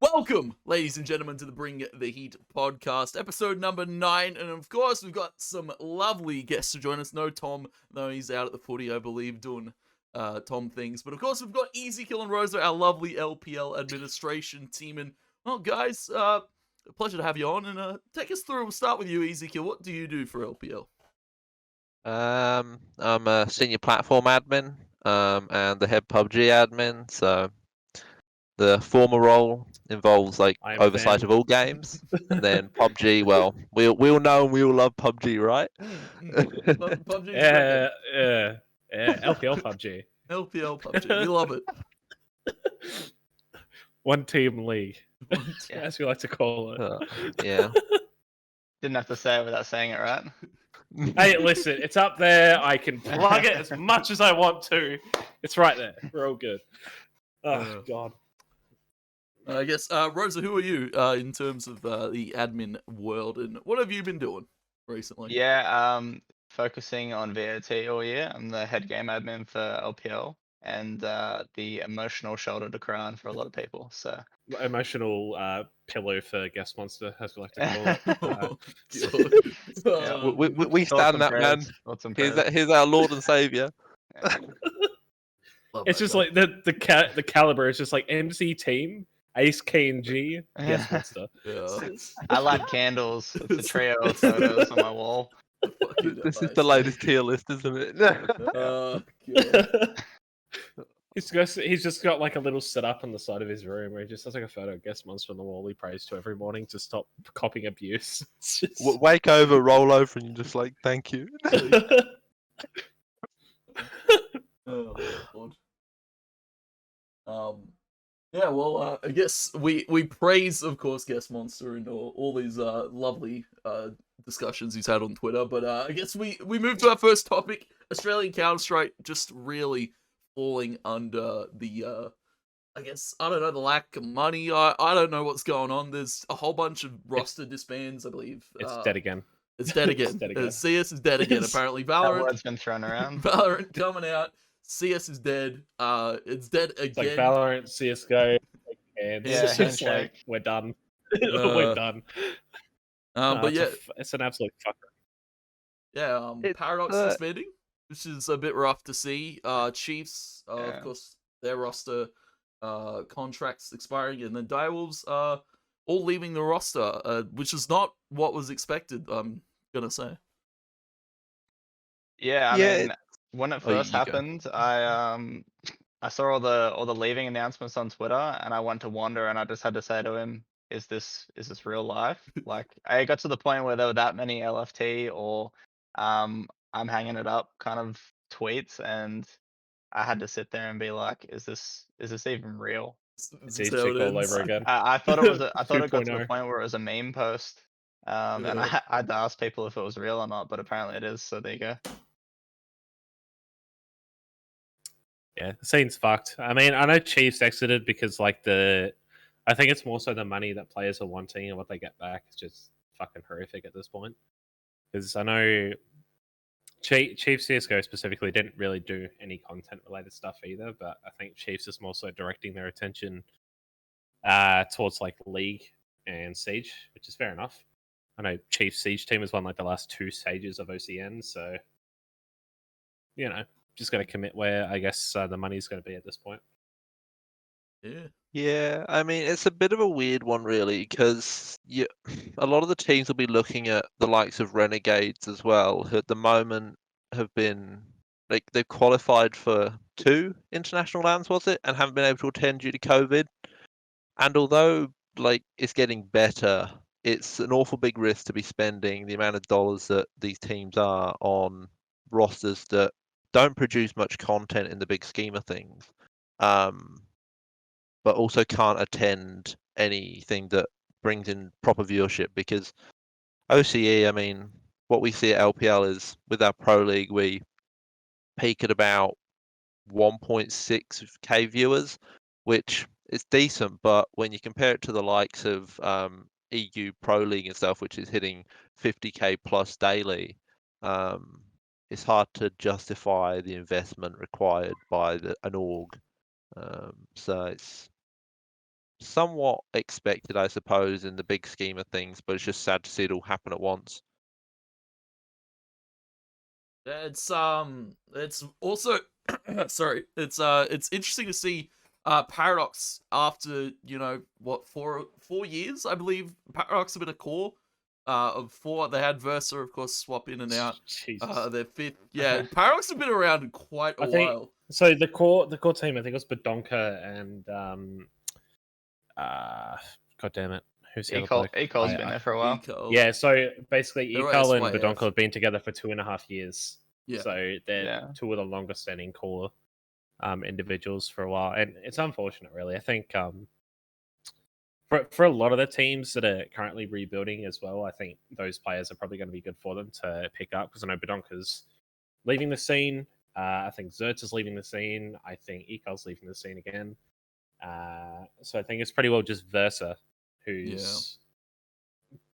Welcome, ladies and gentlemen, to the Bring the Heat podcast, episode number 9. And of course, we've got some lovely guests to join us. No Tom, though he's out at the footy, I believe, doing Tom things. But of course, we've got Ezekiel and Rosa, our lovely LPL administration team. And, well, guys, a pleasure to have you on. And take us through. We'll start with you, Ezekiel. What do you do for LPL? I'm a senior platform admin and the head PUBG admin. So the former role involves like oversight of all games, and then PUBG. Well, we all know and we all love PUBG, right? PUBG. Yeah. LPL PUBG. LPL PUBG. We love it. One team league, as we like to call it. Yeah. Didn't have to say it without saying it, right? Hey, listen, it's up there. I can plug it as much as I want to. It's right there. We're all good. Oh, God. I guess, Rosa, who are you in terms of the admin world, and what have you been doing recently? Yeah, focusing on VOT all year. I'm the head game admin for LPL and the emotional shoulder to cry on for a lot of people. So Emotional pillow for Guest Monster, as we like to call it. We stand that, man. Here's our Lord and Savior. It's just like the caliber is just like MC Team, Ace KNG, Guest Monster. Yeah. I light candles. It's a trio of photos on my wall. This is the latest tier list, isn't it? God. He's just got like a little setup on the side of his room where he just has like a photo of Guest Monster on the wall he prays to every morning to stop copying abuse. Wake over, roll over, and you're just like, thank you. Oh, Lord. Yeah, well, I guess we praise, of course, Guest Monster and all these lovely discussions he's had on Twitter. But I guess we move to our first topic: Australian Counter-Strike just really falling under the I guess, I don't know, the lack of money. I don't know what's going on. There's a whole bunch of roster disbands, I believe. It's dead again. It's dead again. It's dead again. CS is dead again, apparently. That Valorant, word's been thrown around. Valorant coming out. CS is dead. It's dead again. It's like Valorant, CSGO, and Yeah, it's just handshake. like, we're done. We're done. But yeah, it's an absolute fucker. yeah. Paradox disbanding, which is a bit rough to see. Chiefs, Yeah. of course, their roster contracts expiring, and then Direwolves all leaving the roster, which is not what was expected. I'm gonna say. Yeah, I Yeah, mean, when it Oh, you first go. happened, I saw all the leaving announcements on Twitter, and I went to Wander, and I just had to say to him, "Is this real life?" Like, I got to the point where there were that many LFT or I'm hanging it up kind of tweets, and I had to sit there and be like, "Is this even real?" It's That's East how Chick it all ends. over again. I thought it was I thought it got to the 2.0. point where it was a meme post, and Yeah. I had to ask people if it was real or not, but apparently it is. So there you go. Yeah, the scene's fucked. I mean, I know Chiefs exited because like I think it's more so the money that players are wanting and what they get back is just fucking horrific at this point. Because I know Chiefs CSGO specifically didn't really do any content related stuff either, but I think Chiefs is more so directing their attention towards like League and Siege, which is fair enough. I know Chiefs Siege team has won like the last 2 stages of OCN, so you know, just going to commit where I guess the money's going to be at this point. Yeah. Yeah, I mean, it's a bit of a weird one, really, because a lot of the teams will be looking at the likes of Renegades as well, who at the moment have been, like, they've qualified for 2 international lands, was it, and haven't been able to attend due to COVID. And although, like, it's getting better, it's an awful big risk to be spending the amount of dollars that these teams are on rosters that don't produce much content in the big scheme of things. But also can't attend anything that brings in proper viewership, because OCE, I mean, what we see at LPL is with our Pro League, we peak at about 1.6k viewers, which is decent, but when you compare it to the likes of EU Pro League and stuff, which is hitting 50k plus daily, it's hard to justify the investment required by an org. So it's somewhat expected, I suppose, in the big scheme of things, but it's just sad to see it all happen at once. It's also sorry, it's interesting to see Paradox after, you know, what, 4 years, I believe. Paradox have been a core of 4. They had Versa, of course, swap in and out. Jesus. Their 5th. Yeah, Paradox have been around quite a I think- while. So the core team, I think it was Badonka and god damn it, who's the other bloke? Ecol's been there for a while. Eco. Yeah, so basically They're Ekal and SYF. Badonka have been together for 2.5 years. Yeah. So they're Yeah. 2 of the longest standing core individuals for a while. And it's unfortunate really. I think for a lot of the teams that are currently rebuilding as well, I think those players are probably going to be good for them to pick up, because I know Badonka's leaving the scene. I think Zertz is leaving the scene. I think Ekal's leaving the scene again. So I think it's pretty well just Versa who's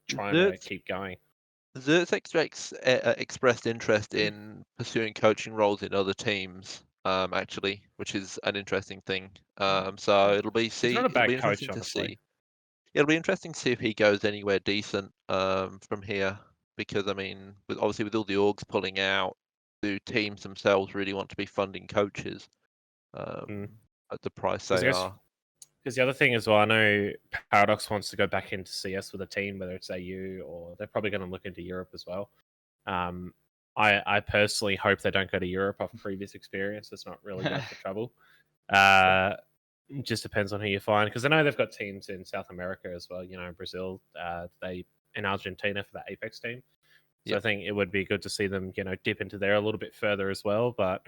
trying to Zertz- keep going. Zertz expressed interest in pursuing coaching roles in other teams, actually, which is an interesting thing. So it'll be not a bad coach, interesting to honestly. see. It'll be interesting to see if he goes anywhere decent from here, because I mean, obviously with all the orgs pulling out, do teams themselves really want to be funding coaches at the price they are? Because the other thing as well, I know Paradox wants to go back into CS with a team, whether it's AU or they're probably going to look into Europe as well. I personally hope they don't go to Europe off previous experience. It's not really worth the trouble. It just depends on who you find, because I know they've got teams in South America as well. You know, Brazil, in Argentina for the Apex team. So I think it would be good to see them, you know, dip into there a little bit further as well. But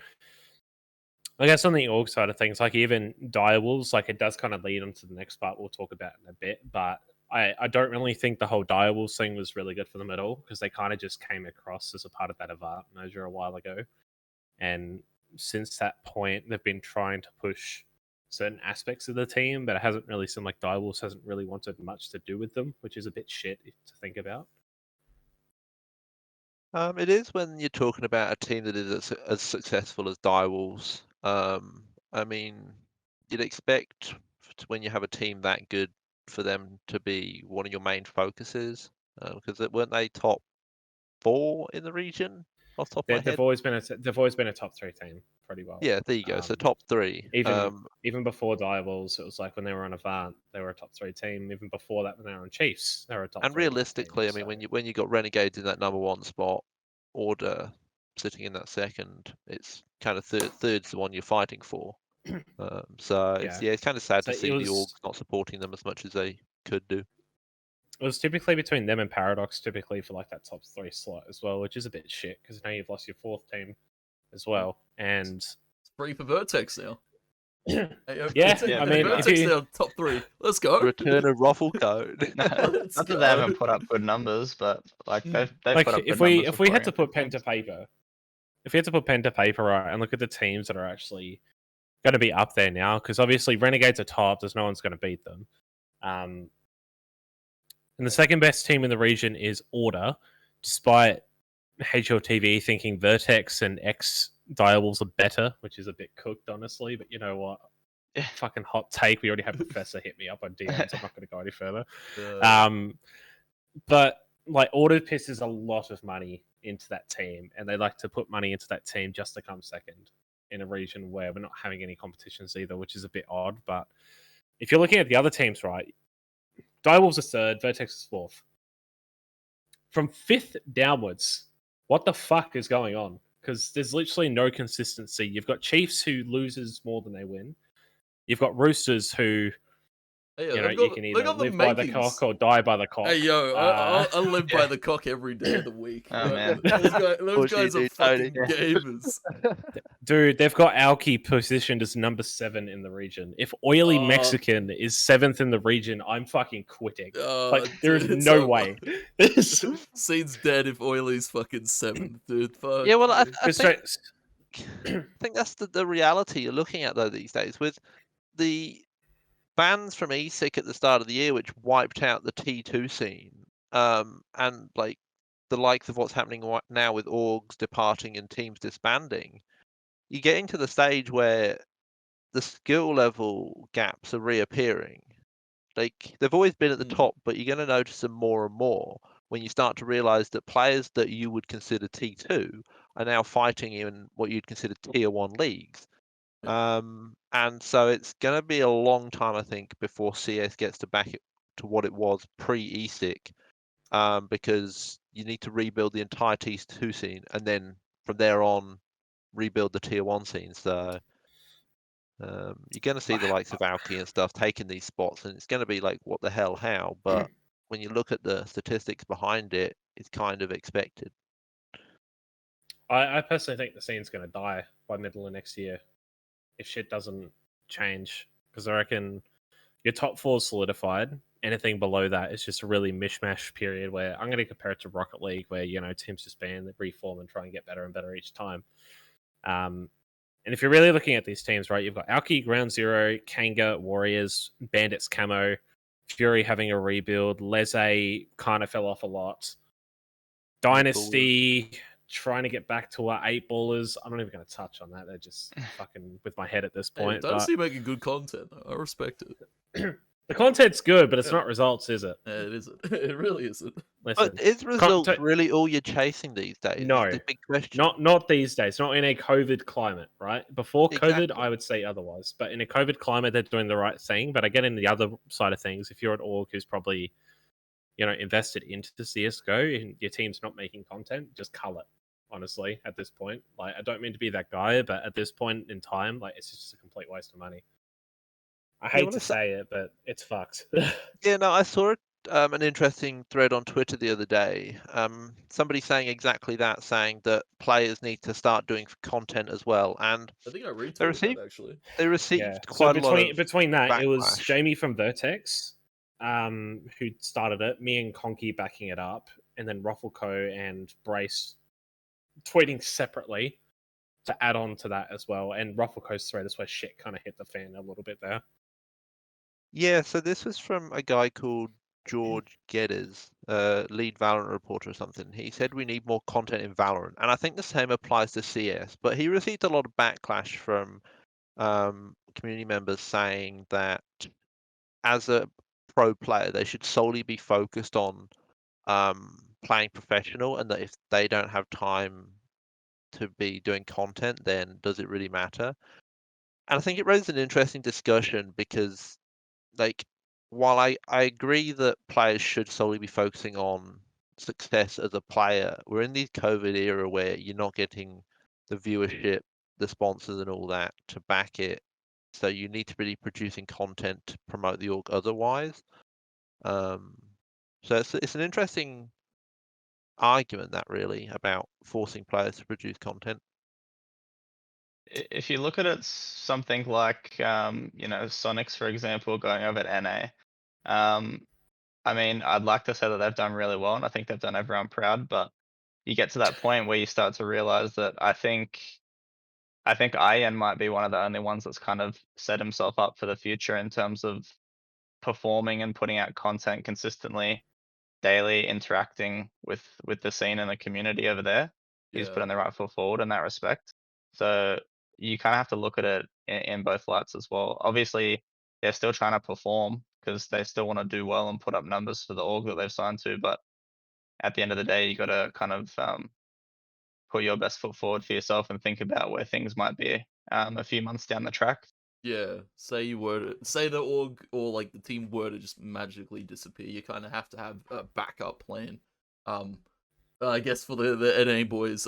I guess on the org side of things, like even Direwolves, like it does kind of lead onto the next part we'll talk about in a bit. But I don't really think the whole Direwolves thing was really good for them at all, because they kind of just came across as a part of that Avant merger a while ago. And since that point, they've been trying to push certain aspects of the team, but it hasn't really seemed like Direwolves hasn't really wanted much to do with them, which is a bit shit to think about. It is when you're talking about a team that is as successful as Direwolves. I mean, you'd expect when you have a team that good for them to be one of your main focuses, because weren't they top 4 in the region off the top of my head? They've always been a top 3 team pretty well. Yeah, there you go. So top 3. Even before Direwolves, it was like when they were on Avant, they were a top 3 team. Even before that, when they were on Chiefs, they were a top 3 and realistically, team, I mean, when you got Renegades in that number 1 spot, Order sitting in that second, it's kind of third's the one you're fighting for. So it's kind of sad to see the orgs not supporting them as much as they could do. It was typically between them and Paradox, typically for like that top 3 slot as well, which is a bit shit, because now you've lost your 4th team as well. And It's free for Vertex now. Yeah, I mean, Vertex now top 3. Let's go. Return of Ruffle Code. Not that they haven't put up good numbers, but like they've like put up good if numbers. we had to put pen to paper, right, and look at the teams that are actually going to be up there now, because obviously Renegades are top, there's no one's going to beat them. And the second best team in the region is Order, despite HLTV thinking Vertex and X Direwolves are better, which is a bit cooked, honestly. But you know what? Fucking hot take. We already had Professor hit me up on DMs. I'm not going to go any further. But like Order pisses a lot of money into that team, and they like to put money into that team just to come second in a region where we're not having any competitions either, which is a bit odd. But if you're looking at the other teams, right, Direwolves are 3rd, Vertex is 4th. From 5th downwards, what the fuck is going on? Because there's literally no consistency. You've got Chiefs who loses more than they win. You've got Roosters who, you can either live by the cock or die by the cock. Hey, yo, I live by the cock every day of the week. Oh, man. Those guys are fucking Tony. gamers. Dude, they've got Alki positioned as number 7 in the region. If Oily Mexican is 7th in the region, I'm fucking quitting. There is no way. Scene's dead if Oily's fucking 7th, dude. Fuck. Yeah, well, I Because think that's the reality you're looking at though these days, with the bans from ESIC at the start of the year, which wiped out the T2 scene, and like the likes of what's happening now with orgs departing and teams disbanding, you're getting to the stage where the skill level gaps are reappearing. Like they've always been at the top, but you're going to notice them more and more when you start to realize that players that you would consider T2 are now fighting in what you'd consider Tier 1 leagues. And so it's going to be a long time, I think, before CS gets back to what it was pre-ESIC, because you need to rebuild the entire T2 scene, and then from there on, rebuild the Tier 1 scene. So you're going to see the likes of Alki and stuff taking these spots, and it's going to be like, what the hell, how? But when you look at the statistics behind it, it's kind of expected. I personally think the scene's going to die by middle of next year if shit doesn't change, because I reckon your top four's solidified. Anything below that is just a really mishmash period where I'm going to compare it to Rocket League, where teams disband, they reform, and try and get better and better each time. And if you're really looking at these teams, right, you've got Alki, Ground Zero, Kanga, Warriors, Bandits, Camo, Fury having a rebuild, Leze kind of fell off a lot, Dynasty trying to get back to our 8-ballers. I'm not even going to touch on that. They're just fucking with my head at this point. Dynasty making good content. I respect it. The content's good, but it's not results, is it? It isn't. It really isn't. Listen, but is results really all you're chasing these days? No, is the big question. Not these days. Not in a COVID climate, right? Before Exactly. COVID, I would say otherwise. But in a COVID climate, they're doing the right thing. But again, in the other side of things, if you're an org who's probably, invested into the CS:GO and your team's not making content, just cull it. Honestly, at this point, like, I don't mean to be that guy, but at this point in time, like, it's just a complete waste of money. I hate to say it, but it's fucked. Yeah, no, I saw an interesting thread on Twitter the other day. Somebody saying exactly that, saying that players need to start doing content as well. And I think I retweeted that, actually. They received quite a lot of between that, backlash. it was Jamie from Vertex who started it, me and Conky backing it up, and then Ruffleco and Brace tweeting separately to add on to that as well. And Ruffleco's thread is where shit kind of hit the fan a little bit there. Yeah, so this was from a guy called George Geddes, lead Valorant reporter or something. He said we need more content in Valorant, and I think the same applies to CS. But he received a lot of backlash from community members saying that as a pro player, they should solely be focused on playing professional, and that if they don't have time to be doing content, then does it really matter? And I think it raises an interesting discussion because, like, while I agree that players should solely be focusing on success as a player, we're in the COVID era where you're not getting the viewership, the sponsors and all that to back it. So you need to be producing content to promote the org otherwise. So it's an interesting argument, that really, about forcing players to produce content. If you look at it, something like Sonics, for example, going over at NA. I mean, I'd like to say that they've done really well, and I think they've done everyone proud. But you get to that point where you start to realize that I think IN might be one of the only ones that's kind of set himself up for the future in terms of performing and putting out content consistently, daily, interacting with the scene and the community over there. He's putting the right foot forward in that respect. So you kind of have to look at it in both lights as well. Obviously, they're still trying to perform because they still want to do well and put up numbers for the org that they've signed to. But at the end of the day, you got to kind of put your best foot forward for yourself and think about where things might be a few months down the track. Yeah, say the org or like the team were to just magically disappear, you kind of have to have a backup plan. I guess for the NA boys,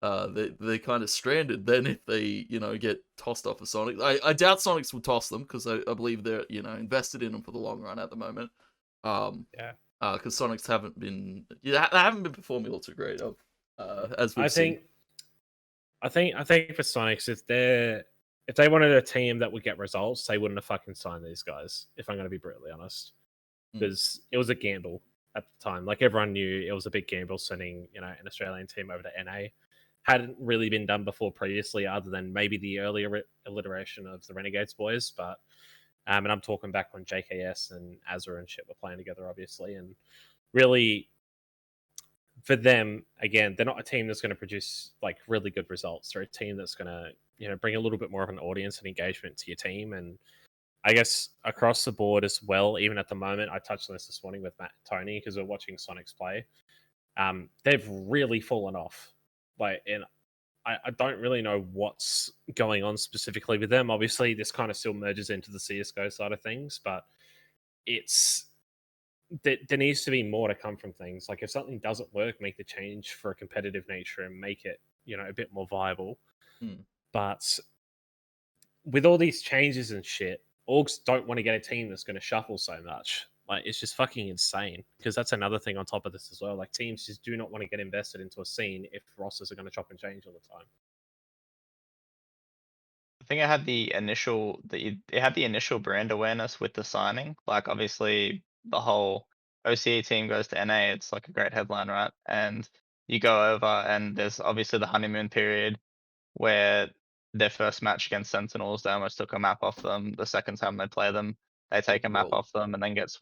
they're kind of stranded then if they get tossed off of Sonic. I doubt Sonics will toss them because I believe they're invested in them for the long run at the moment. Because Sonics haven't been they haven't been performing all too great as we've seen. I think for Sonics, if they wanted a team that would get results, they wouldn't have fucking signed these guys, if I'm going to be brutally honest. Because it was a gamble at the time. Like, everyone knew it was a big gamble sending, an Australian team over to NA. Hadn't really been done before previously, other than maybe the earlier iteration of the Renegades boys. But, and I'm talking back when JKS and Azure and shit were playing together, obviously. And really, for them, again, they're not a team that's going to produce like really good results. They're a team that's going to, bring a little bit more of an audience and engagement to your team. And I guess across the board as well, even at the moment, I touched on this morning with Matt and Tony because we're watching Sonics play. They've really fallen off. And I don't really know what's going on specifically with them. Obviously, this kind of still merges into the CSGO side of things, but there needs to be more to come from things. Like if something doesn't work, make the change for a competitive nature and make it, a bit more viable. But with all these changes and shit, orgs don't want to get a team that's going to shuffle so much. Like it's just fucking insane. Because that's another thing on top of this as well. Like teams just do not want to get invested into a scene if rosters are going to chop and change all the time. I think it had the initial brand awareness with the signing. Like obviously the whole OCE team goes to NA, it's like a great headline, right? And you go over and there's obviously the honeymoon period where their first match against Sentinels, they almost took a map off them. The second time they play them, they take a map Whoa. off them and then get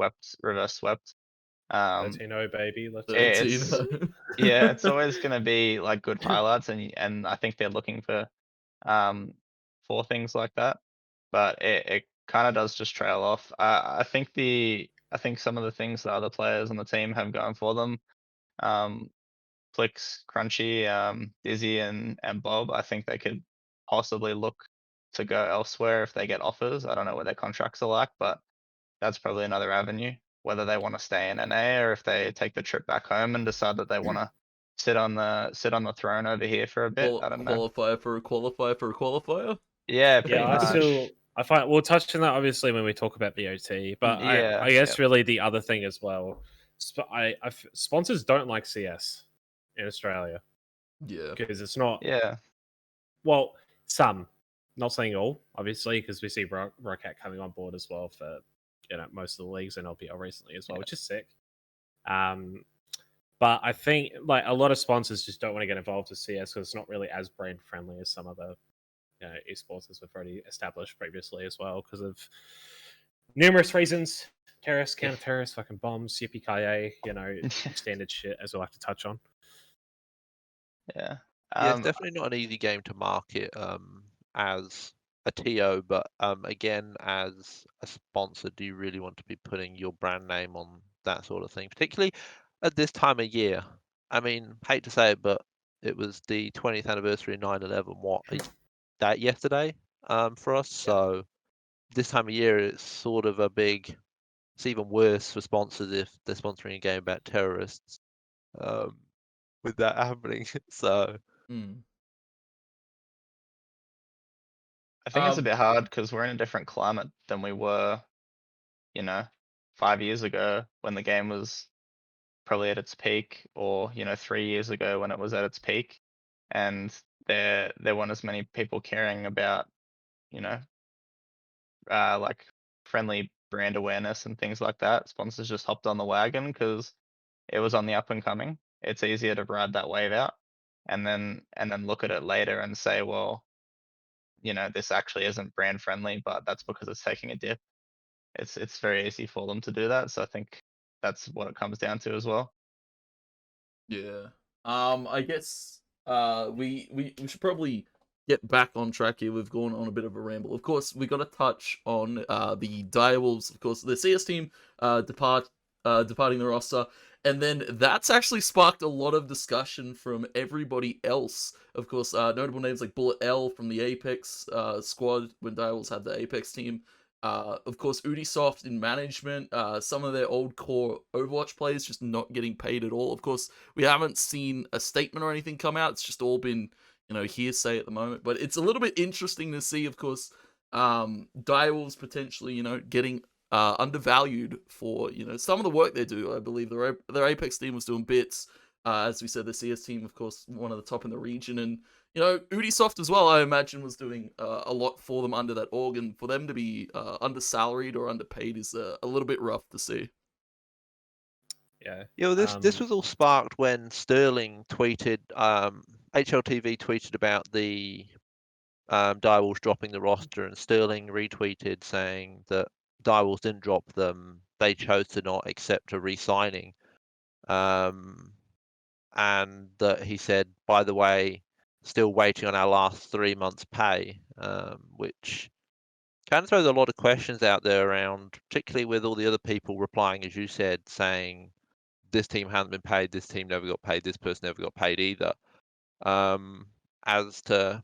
reverse swept. 13-0, baby. Let's go. 13. Yeah, it's always gonna be like good highlights, and I think they're looking for things like that, but it kind of does just trail off. I think some of the things that other players on the team have going for them, Plix, Crunchy, Dizzy, and Bob, I think they could possibly look to go elsewhere if they get offers. I don't know what their contracts are like, but that's probably another avenue. Whether they want to stay in NA or if they take the trip back home and decide that they want to sit on the throne over here for a bit. I don't know. Qualifier for a qualifier? Yeah, pretty Yeah, much. I find we'll touch on that obviously when we talk about the OT, but Yeah, I guess really the other thing as well, sponsors don't like CS in Australia Yeah. because it's not. Yeah. Well, some, not saying all, obviously, because we see Rocket coming on board as well for most of the leagues and LPL recently as well, which is sick. But I think like a lot of sponsors just don't want to get involved with CS because it's not really as brand friendly as some other esports as we've already established previously as well because of numerous reasons. Terrorists, counter-terrorists, fucking bombs, yippee-ki-yay, standard shit as we'll have to touch on. Yeah. Yeah, it's definitely not an easy game to market as a TO, but again, as a sponsor, do you really want to be putting your brand name on that sort of thing, particularly at this time of year? I mean, hate to say it, but it was the 20th anniversary of 9/11. That yesterday for us. So this time of year, it's sort of it's even worse for sponsors if they're sponsoring a game about terrorists with that happening. So I think it's a bit hard because we're in a different climate than we were, 5 years ago when the game was probably at its peak, or 3 years ago when it was at its peak, and there weren't as many people caring about, like friendly brand awareness and things like that. Sponsors just hopped on the wagon because it was on the up and coming. It's easier to ride that wave out and then look at it later and say, well, this actually isn't brand friendly, but that's because it's taking a dip. It's very easy for them to do that. So I think that's what it comes down to as well. Yeah. I guess we should probably get back on track here. We've gone on a bit of a ramble. Of course, we got to touch on the Direwolves. Of course, the CS team departing the roster, and then that's actually sparked a lot of discussion from everybody else. Of course, notable names like Bullet L from the Apex squad when Direwolves had the Apex team. Of course, Ubisoft in management, some of their old core Overwatch players just not getting paid at all. Of course, we haven't seen a statement or anything come out. It's just all been, hearsay at the moment. But it's a little bit interesting to see, of course, Direwolves potentially, getting undervalued for, some of the work they do. I believe their Apex team was doing bits. As we said, the CS team, of course, one of the top in the region. And Ubisoft as well, I imagine, was doing a lot for them under that org, and for them to be undersalaried or underpaid is a little bit rough to see. Yeah. Well, this was all sparked when Sterling tweeted, HLTV tweeted about the Direwolves dropping the roster, and Sterling retweeted saying that Direwolves didn't drop them; they chose to not accept a re-signing. and that he said, by the way, still waiting on our last 3 months' pay, which kind of throws a lot of questions out there around, particularly with all the other people replying, as you said, saying this team hasn't been paid, this team never got paid, this person never got paid either. As to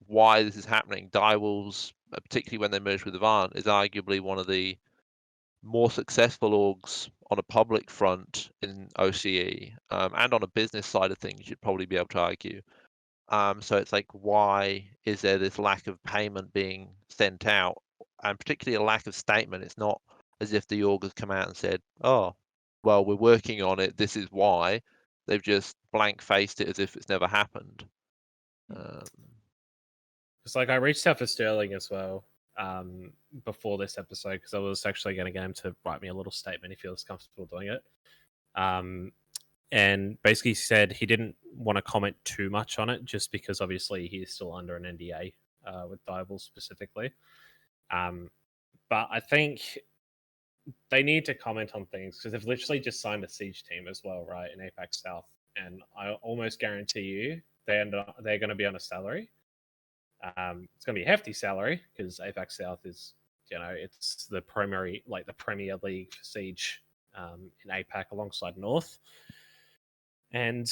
why this is happening, Direwolves, particularly when they merged with Avant, is arguably one of the more successful orgs on a public front in OCE, and on a business side of things, you'd probably be able to argue. So it's like, why is there this lack of payment being sent out, and particularly a lack of statement? It's not as if the org has come out and said, "Oh, well, we're working on it. This is why." They've just blank faced it as if it's never happened. It's like I reached out for Sterling as well before this episode because I was actually going to get him to write me a little statement if he was comfortable doing it. And basically said he didn't want to comment too much on it just because obviously he is still under an NDA with Dival specifically. But I think they need to comment on things because they've literally just signed a Siege team as well, right, in Apex South. And I almost guarantee you they're going to be on a salary. It's going to be a hefty salary because Apex South is, it's the primary, like the Premier League for Siege in APAC alongside North. And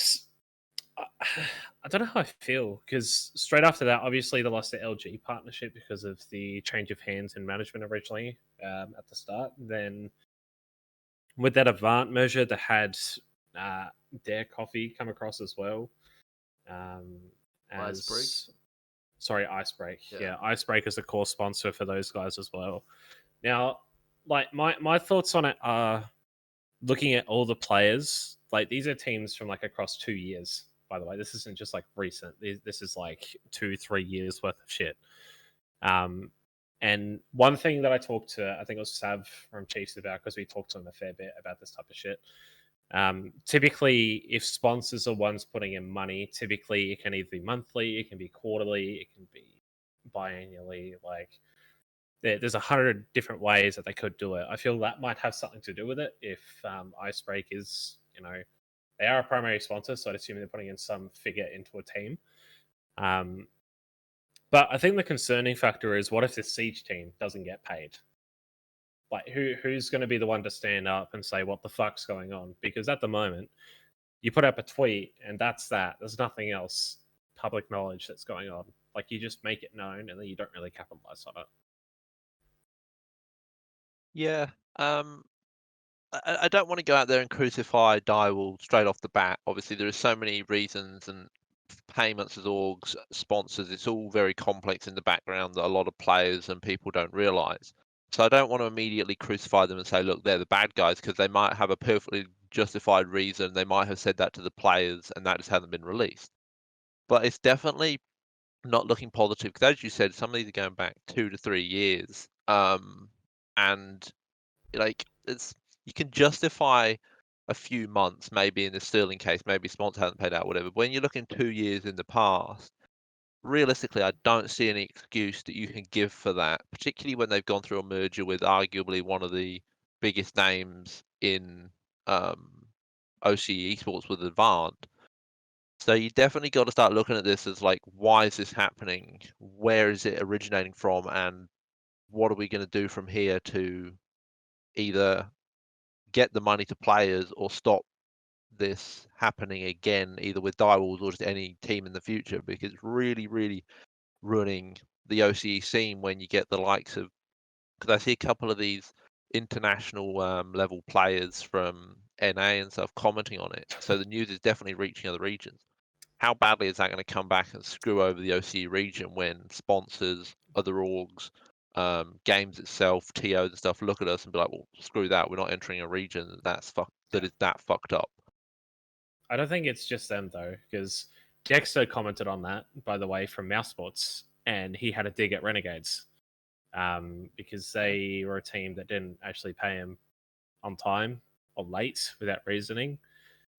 I don't know how I feel because straight after that, obviously they lost the LG partnership because of the change of hands in management originally at the start. Then with that Avant measure, they had Dare Coffee come across as well. Icebreak. Sorry, Icebreak. Yeah. Yeah, Icebreak is the core sponsor for those guys as well. Now, like my thoughts on it are looking at all the players. Like these are teams from like across 2 years. By the way, this isn't just like recent. This is like 2-3 years worth of shit. And one thing that I talked to, I think it was Sav from Chiefs about, because we talked to him a fair bit about this type of shit. Typically, if sponsors are ones putting in money, typically it can either be monthly, it can be quarterly, it can be biannually. Like there's 100 different ways that they could do it. I feel that might have something to do with it. If Icebreak is, they are a primary sponsor, so I'd assume they're putting in some figure into a team. But I think the concerning factor is, what if this Siege team doesn't get paid? Like, who's going to be the one to stand up and say, what the fuck's going on? Because at the moment, you put up a tweet and that's that. There's nothing else public knowledge that's going on. Like, you just make it known and then you don't really capitalize on it. Yeah. I don't want to go out there and crucify Direwolves straight off the bat. Obviously, there are so many reasons and payments as orgs, sponsors. It's all very complex in the background that a lot of players and people don't realise. So I don't want to immediately crucify them and say, look, they're the bad guys, because they might have a perfectly justified reason. They might have said that to the players and that just hasn't been released. But it's definitely not looking positive because, as you said, some of these are going back 2 to 3 years. And like you can justify a few months, maybe in the Sterling case, maybe sponsor hasn't paid out, whatever. But when you're looking 2 years in the past, realistically, I don't see any excuse that you can give for that, particularly when they've gone through a merger with arguably one of the biggest names in OCE esports with Avant. So you definitely got to start looking at this as like, why is this happening? Where is it originating from? And what are we going to do from here to either get the money to players or stop this happening again, either with Direwolves or just any team in the future? Because it's really, really ruining the OCE scene when you get the likes of, because I see a couple of these international level players from NA and stuff commenting on it. So the news is definitely reaching other regions. How badly is that going to come back and screw over the OCE region when sponsors, other orgs, games itself, TOs and stuff look at us and be like, well, screw that, we're not entering a region that is that fucked up. I don't think it's just them though, because Dexter commented on that, by the way, from Mouse Sports, and he had a dig at Renegades because they were a team that didn't actually pay him on time or late without reasoning.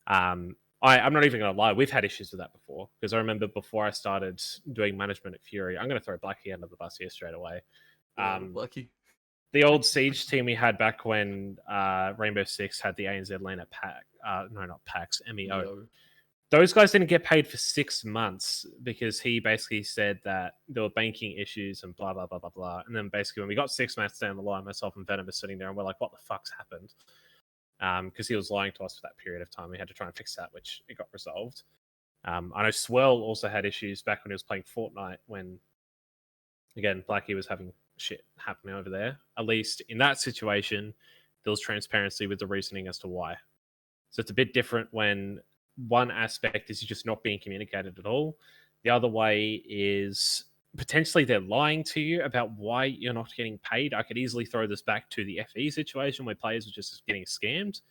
I'm not even going to lie, we've had issues with that before, because I remember before I started doing management at Fury, I'm going to throw Blackie under the bus here straight away. Blackie. The old Siege team we had back when Rainbow Six had the ANZ lane at PAX, not PAX, MEO. those guys didn't get paid for 6 months because he basically said that there were banking issues and blah blah blah blah blah. And then basically when we got 6 months down the line, myself and Venom are sitting there and we're like, "What the fuck's happened?" Because he was lying to us for that period of time. We had to try and fix that, which it got resolved. I know Swell also had issues back when he was playing Fortnite when, again, Blackie was having shit happening over there. At least in that situation, there was transparency with the reasoning as to why. So it's a bit different when one aspect is just not being communicated at all. The other way is potentially they're lying to you about why you're not getting paid. I could easily throw this back to the FE situation where players are just getting scammed.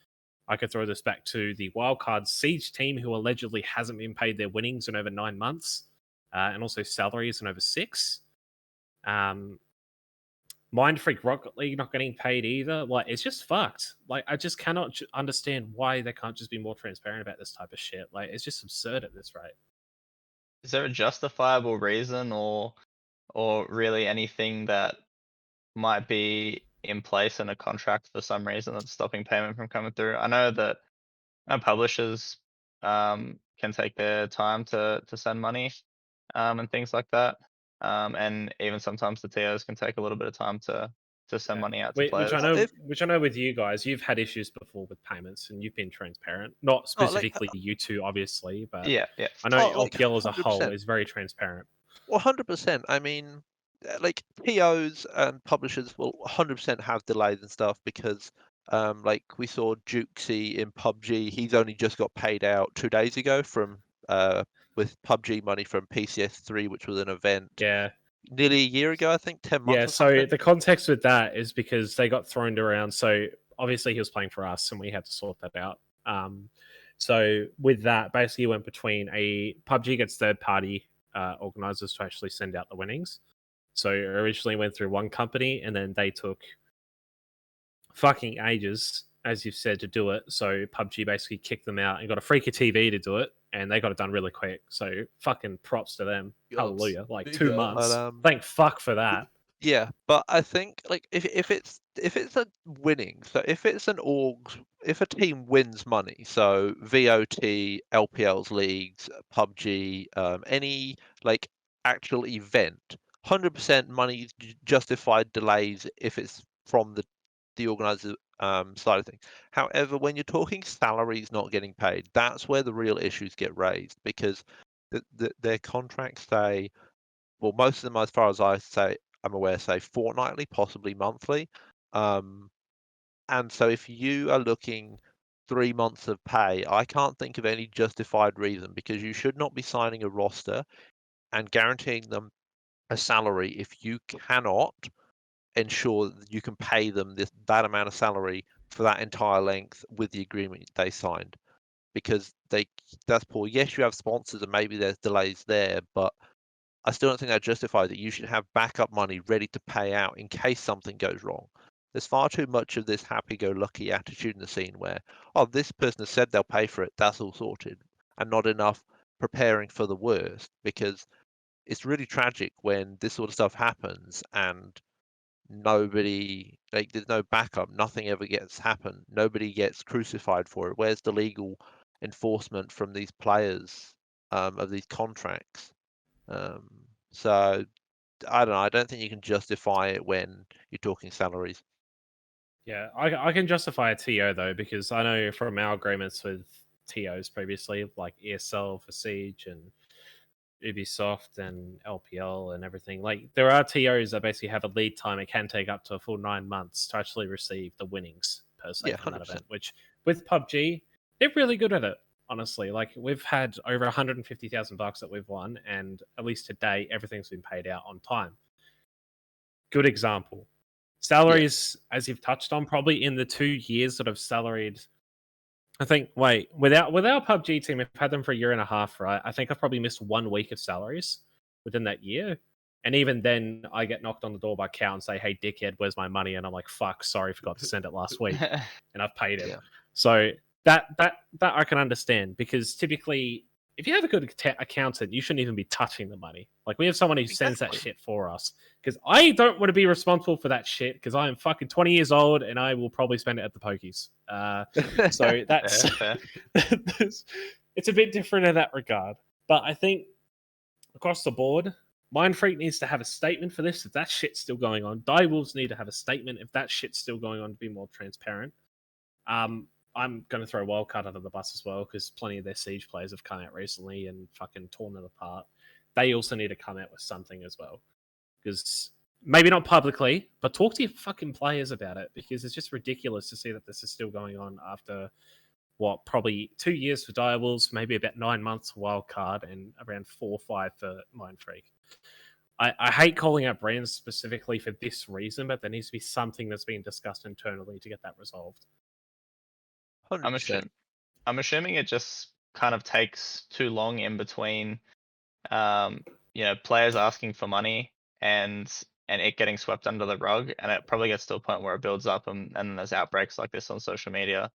I could throw this back to the Wildcard Siege team who allegedly hasn't been paid their winnings in over 9 months and also salaries in over 6. Mind Freak Rocket League not getting paid either. Like, it's just fucked. Like, I just cannot understand why they can't just be more transparent about this type of shit. Like, it's just absurd at this rate. Is there a justifiable reason or really anything that might be in place in a contract for some reason that's stopping payment from coming through? I know that publishers can take their time to send money and things like that. And even sometimes the TOs can take a little bit of time to send money out to players. Which I know with you guys, you've had issues before with payments and you've been transparent. Not specifically you two, obviously, but yeah. I know like LPL as a whole 100%. is very transparent. Well, 100%. I mean, like TOs and publishers will 100% have delays and stuff because, like we saw Jukesy in PUBG, he's only just got paid out 2 days ago from with PUBG money from PCS3, which was an event. Yeah. Nearly a year ago, I think, 10 months. Yeah, so the context with that is because they got thrown around. So obviously he was playing for us and we had to sort that out. So with that, basically it went between PUBG gets third party organizers to actually send out the winnings. So it originally went through one company and then they took fucking ages, as you've said, to do it. So PUBG basically kicked them out and got a Freaker TV to do it. And they got it done really quick. So fucking props to them. Yups. Hallelujah. Like Big 2 ups. months. But, Thank fuck for that. Yeah, but I think like if it's a winning, so if it's an if a team wins money, so VOT, LPL's leagues, PUBG, any like actual event, 100% money justified delays if it's from the organizer side of things. However, when you're talking salaries not getting paid, that's where the real issues get raised because their contracts say, well, most of them, as far as I'm aware, say fortnightly, possibly monthly. And so if you are looking 3 months of pay, I can't think of any justified reason because you should not be signing a roster and guaranteeing them a salary if you cannot ensure that you can pay them that amount of salary for that entire length with the agreement they signed. Because that's poor. Yes, you have sponsors and maybe there's delays there, but I still don't think that justifies it. You should have backup money ready to pay out in case something goes wrong. There's far too much of this happy-go-lucky attitude in the scene where, oh, this person has said they'll pay for it, that's all sorted, and not enough preparing for the worst, because it's really tragic when this sort of stuff happens and nobody, like, there's no backup, nothing ever gets happen, nobody gets crucified for it. Where's the legal enforcement from these players of these contracts? So I don't know. I don't think you can justify it when you're talking salaries. Yeah, I can justify a TO though, because I know from our agreements with TOs previously, like ESL for Siege and Ubisoft and LPL and everything, like there are TOs that basically have a lead time. It can take up to a full 9 months to actually receive the winnings per se Yeah, from that 100%. event, which with PUBG, they're really good at it. Honestly, like we've had over $150,000 that we've won, and at least today, everything's been paid out on time. Good example. Salaries, as you've touched on, probably in the 2 years that I've salaried, I think, with our PUBG team, I've had them for a year and a half, right? I think I've probably missed 1 week of salaries within that year. And even then, I get knocked on the door by Cal and say, hey, dickhead, where's my money? And I'm like, fuck, sorry, forgot to send it last week. And I've paid him. Yeah. So that I can understand, because typically, if you have a good accountant, you shouldn't even be touching the money. Like, we have someone who sends that shit for us, because I don't want to be responsible for that shit, because I am fucking 20 years old and I will probably spend it at the pokies. So that's Fair. it's a bit different in that regard. But I think across the board, Mind Freak needs to have a statement for this if that shit's still going on. Direwolves need to have a statement if that shit's still going on to be more transparent. I'm going to throw Wildcard under the bus as well because plenty of their Siege players have come out recently and fucking torn it apart. They also need to come out with something as well. Because maybe not publicly, but talk to your fucking players about it because it's just ridiculous to see that this is still going on after probably 2 years for Direwolves, maybe about 9 months for Wildcard, and around 4 or 5 for Mind Freak. I hate calling out brands specifically for this reason, but there needs to be something that's being discussed internally to get that resolved. 100%. I'm assuming it just kind of takes too long in between, players asking for money and it getting swept under the rug, and it probably gets to a point where it builds up and there's outbreaks like this on social media.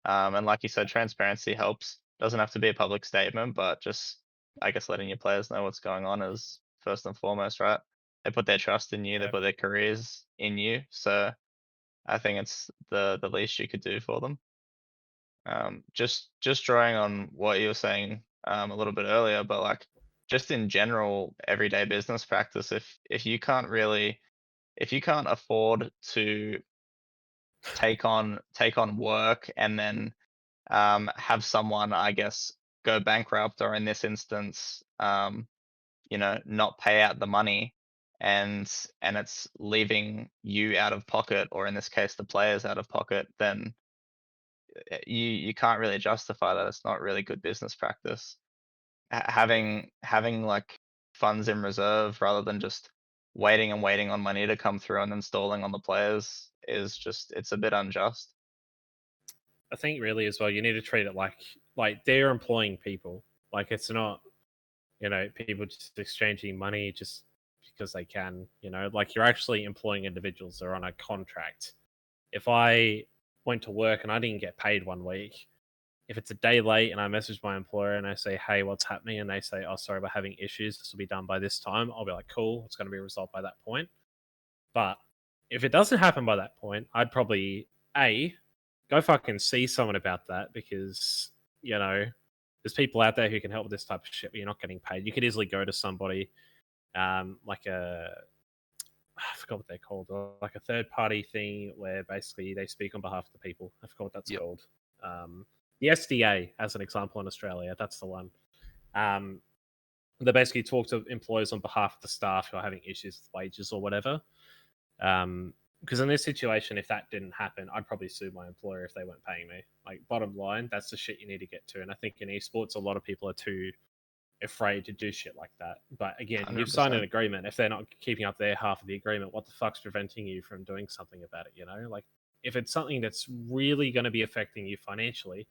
And like you said, transparency helps. Doesn't have to be a public statement, but just, I guess, letting your players know what's going on is first and foremost, right? They put their trust in you, they Yeah. put their careers in you, so I think it's the least you could do for them. Just drawing on what you were saying a little bit earlier, but like just in general, everyday business practice, if you can't afford to take on work and then have someone, I guess, go bankrupt, or in this instance, not pay out the money, and it's leaving you out of pocket, or in this case the players out of pocket, then you can't really justify that. It's not really good business practice. Having like funds in reserve rather than just waiting on money to come through and then stalling on the players is just, it's a bit unjust. I think really as well, you need to treat it like they're employing people. Like it's not, people just exchanging money just because they can. Like you're actually employing individuals. They're on a contract. If I went to work and I didn't get paid 1 week, if it's a day late and I message my employer and I say, hey, what's happening? And they say, oh, sorry, we're having issues. This will be done by this time. I'll be like, cool, it's going to be resolved by that point. But if it doesn't happen by that point, I'd probably, go fucking see someone about that because, there's people out there who can help with this type of shit, but you're not getting paid. You could easily go to somebody like I forgot what they're called, like a third party thing where basically they speak on behalf of the people. I forgot what that's called. The SDA, as an example, in Australia, that's the one. They basically talk to employers on behalf of the staff who are having issues with wages or whatever. Because in this situation, if that didn't happen, I'd probably sue my employer if they weren't paying me. Like, bottom line, that's the shit you need to get to. And I think in esports, a lot of people are too afraid to do shit like that. But again, you've signed an 100%. agreement. If they're not keeping up their half of the agreement, what the fuck's preventing you from doing something about it? Like if it's something that's really going to be affecting you financially,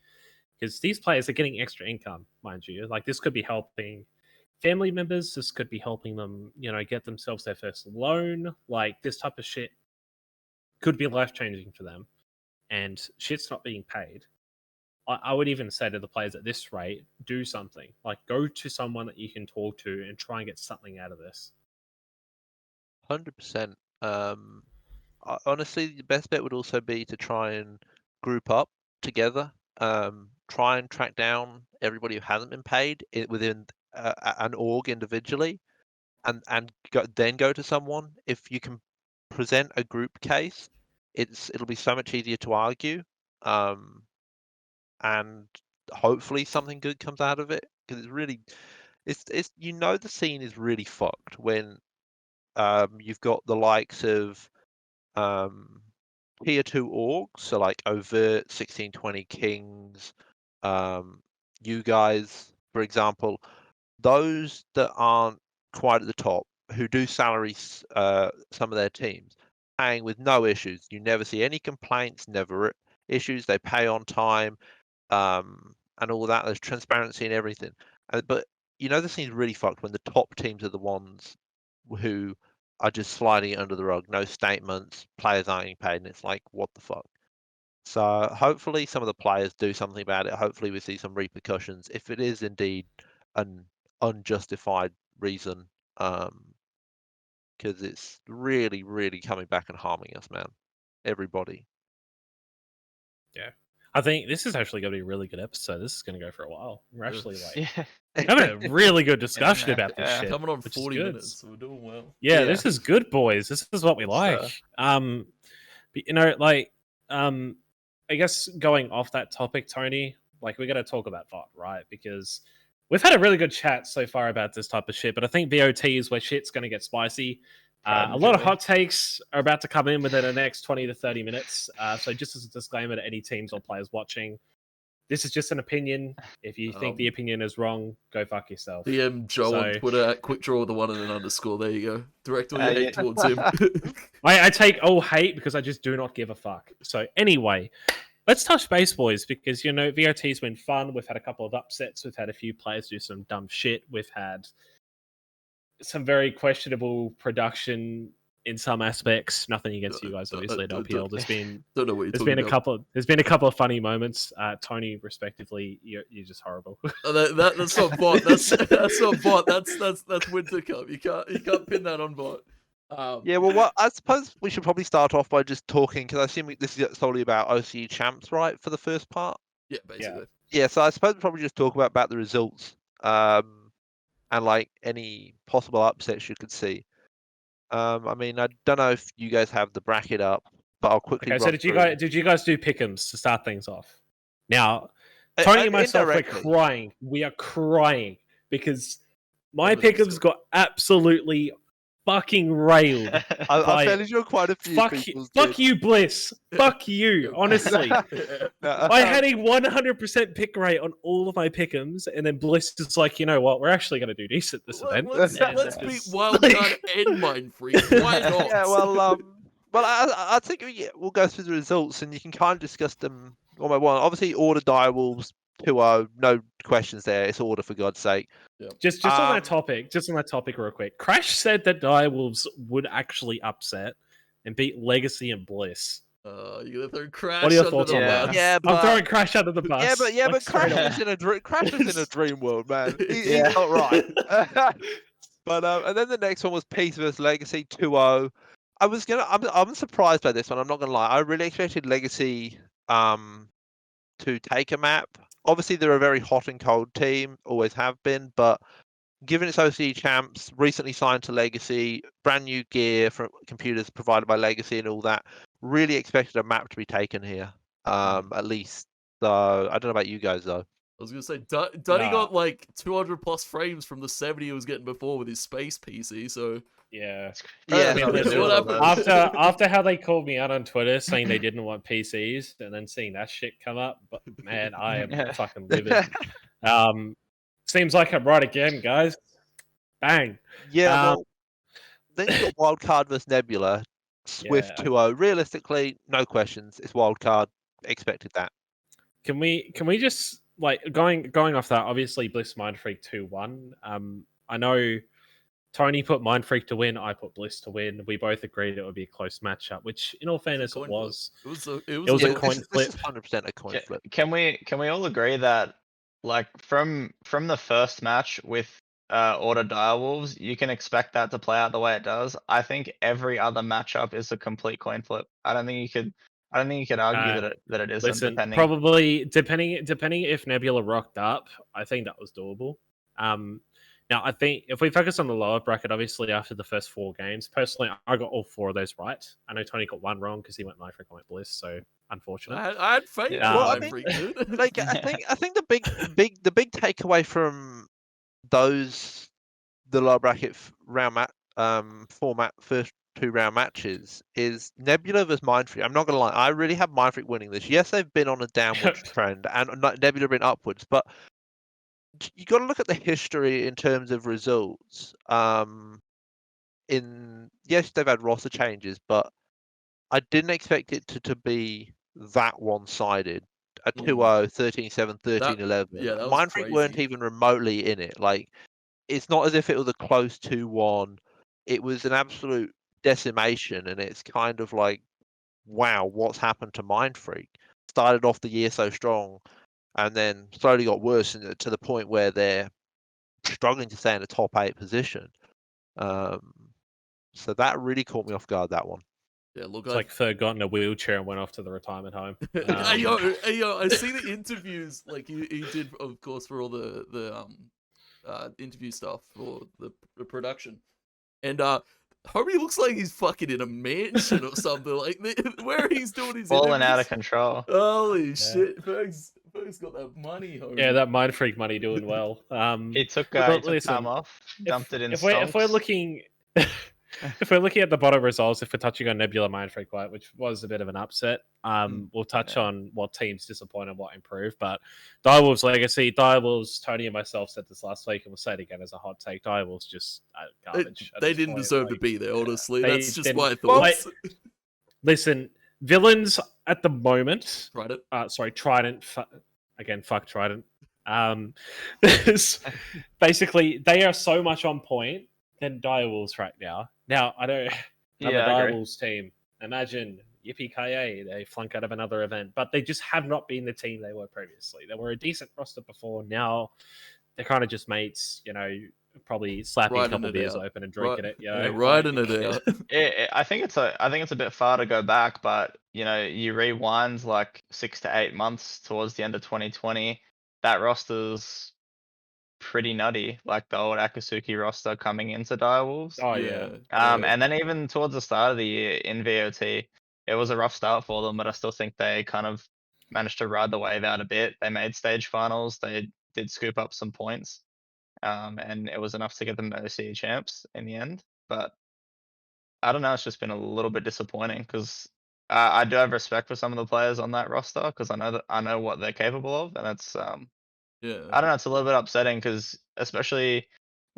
because these players are getting extra income, mind you. Like this could be helping family members. This could be helping them, get themselves their first loan. Like this type of shit could be life changing for them, and shit's not being paid. I would even say to the players at this rate, do something. Like, go to someone that you can talk to and try and get something out of this. 100%. Honestly, the best bet would also be to try and group up together. Try and track down everybody who hasn't been paid within an org individually, and then go to someone. If you can present a group case, it'll be so much easier to argue. And hopefully something good comes out of it, because it's the scene is really fucked when you've got the likes of tier 2 orgs, so like Overt, 1620 Kings, you guys, for example, those that aren't quite at the top, who do salary some of their teams, paying with no issues. You never see any complaints, never issues. They pay on time. And all that. There's transparency and everything. But this seems really fucked when the top teams are the ones who are just sliding it under the rug. No statements, players aren't getting paid, and it's like, what the fuck? So hopefully some of the players do something about it. Hopefully we see some repercussions if it is indeed an unjustified reason, because it's really, really coming back and harming us, man. Everybody. Yeah. I think this is actually going to be a really good episode. This is going to go for a while. We're actually like Yeah. having a really good discussion Yeah, about this yeah. shit. Coming on which is 40 good. minutes, so we're doing well. Yeah, Yeah. this is good, boys. This is what we like. But, you know, like, I guess going off that topic, Tony, like, we're going to talk about VOT, right? Because we've had a really good chat so far about this type of shit, but I think VOT is where shit's going to get spicy. Pride A and lot of joy. hot takes are about to come in within the next 20 to 30 minutes. So just as a disclaimer to any teams or players watching, this is just an opinion. If you think the opinion is wrong, go fuck yourself. DM Joe on So- Twitter at QuickDraw with a 1 and an underscore. There you go. Direct all your Yeah. hate towards him. I take all hate because I just do not give a fuck. So anyway, let's touch base, boys, because, you know, VOT's been fun. We've had a couple of upsets. We've had a few players do some dumb shit. We've had some very questionable production in some aspects. Nothing against you guys, obviously, at LPL. There's been Don't know what you're there's talking been a about. couple. There's been a couple of funny moments. Tony, respectively, you're just horrible. That's not bot. That's not bot. That's Winter Cup. You can't pin that on bot. Yeah, well, I suppose we should probably start off by just talking, because I assume this is solely about OCE champs, right, for the first part? Yeah, basically. Yeah, so I suppose we'll probably just talk about the results, and like any possible upsets you could see. I mean, I don't know if you guys have the bracket up, but I'll quickly. Okay, so run did you through. guys do pick'ems to start things off? Now, Tony and myself are indirectly. crying. We are crying because my Everything's pick'ems got absolutely fucking railed. I'm Like, fairly sure quite a few Fuck people. you, Bliss. Fuck you. Honestly, I had a 100% pick rate on all of my pick'ems, and then Bliss is like, you know what? We're actually going to do decent this event. Let's And beat just- Wildcard and Mind Freak. Why not? Yeah, well, I think we'll go through the results, and you can kind of discuss them one by one. Obviously, order Direwolves 2-0, no questions there. It's order, for God's sake. Just on Um, that topic, real quick. Crash said that Direwolves would actually upset and beat Legacy and Bliss. You're gonna throw Crash What are your under thoughts the on Yeah. bus. Yeah, I'm but throwing Crash under the bus. but like, straight Crash up. is in a dream world, man. He's Yeah. not right. But and then the next one was Peace vs Legacy 2-0. I'm surprised by this one. I'm not gonna lie. I really expected Legacy to take a map. Obviously, they're a very hot and cold team, always have been. But given its OCE champs, recently signed to Legacy, brand new gear from computers provided by Legacy and all that, really expected a map to be taken here. At least. So I don't know about you guys though. I was gonna say, Duddy Nah. got like 200 plus frames from the 70 he was getting before with his space PC. So Yeah. Yeah, I mean, Nothing to listen, do with all what those. after how they called me out on Twitter saying they didn't want PCs and then seeing that shit come up, but man, I am Yeah. fucking livid. Seems like I'm right again, guys. Bang. Yeah, Um, well, then you got Wildcard versus Nebula, Swift Yeah. 2-0. Realistically, no questions. It's Wildcard. Expected that. Can we just like going off that? Obviously, Bliss Mind Freak 2-1. I know Tony put Mind Freak to win. I put Bliss to win. We both agreed it would be a close matchup, which, in all fairness, coin it flip. was. it was a It was a Yeah, coin this is flip. 100% a coin flip. Can we all agree that, like, from the first match with Order Direwolves, you can expect that to play out the way it does? I think every other matchup is a complete coin flip. I don't think you could argue that it isn't. Listen, depending. probably depending if Nebula rocked up, I think that was doable. Now I think if we focus on the lower bracket, obviously after the first 4 games, personally I got all 4 of those right. I know Tony got 1 wrong because he went Mind Freak, I went Bliss, so unfortunate. I had faith. Yeah. in Well, I Mind mean, Freak, dude. Like I think the big takeaway from the lower bracket format first 2 round matches is Nebula versus Mind Freak. I'm not gonna lie, I really have Mind Freak winning this. Yes, they've been on a downward trend, and Nebula been upwards, but you got to look at the history in terms of results. Yes, they've had roster changes, but I didn't expect it to be that one-sided. A 2-0, 13-7, 13-11. yeah, that was Mind Freak weren't crazy. even remotely in it. Like, it's not as if it was a close 2-1. It was an absolute decimation, and it's kind of like, wow, what's happened to Mind Freak? Started off the year so strong, and then slowly got worse to the point where they're struggling to stay in a top 8 position. So that really caught me off guard, that one. Yeah, look, It's like Ferg got in a wheelchair and went off to the retirement home. hey, yo, I see the interviews like he did, of course, for all the interview stuff for the production, and Homie looks like he's fucking in a mansion or something. Like where he's doing his Falling out interviews. of control. Holy shit, Ferg's got that money, homie. Yeah, that Mind Freak money doing well. He took but time off, dumped it in if we're stocks. looking if we're looking at the bottom results, if we're touching on Nebula Mind Freak White, which was a bit of an upset, we'll touch on what teams disappointed, what improved. But Direwolves Legacy, Direwolves, Tony and myself said this last week, and we'll say it again as a hot take. Direwolves just garbage. at They this didn't point. deserve to Like, be there, honestly. they That's just didn't- my Well, thoughts. Listen, villains at the moment. Tried it. Sorry, Trident. Again, fuck Trident. Basically, they are so much on point than Direwolves right now. Now, I don't. I'm Yeah, a I agree. Direwolves team. Imagine Yippee-ki-yay, they flunk out of another event, but they just have not been the team they were previously. They were a decent roster before. Now they're kind of just mates. Probably slapping a Riding couple it beers out. open and drinking it. Yeah, riding it out. I think it's a bit far to go back, but you rewind like 6 to 8 months towards the end of 2020, that roster's pretty nutty, like the old Akatsuki roster coming into Direwolves. Oh yeah. And then even towards the start of the year in VOT, it was a rough start for them, but I still think they kind of managed to ride the wave out a bit. They made stage finals, they did scoop up some points, and it was enough to get them to OCE champs in the end. But I don't know, it's just been a little bit disappointing because I do have respect for some of the players on that roster because I know what they're capable of, and it's Yeah. I don't know, it's a little bit upsetting because especially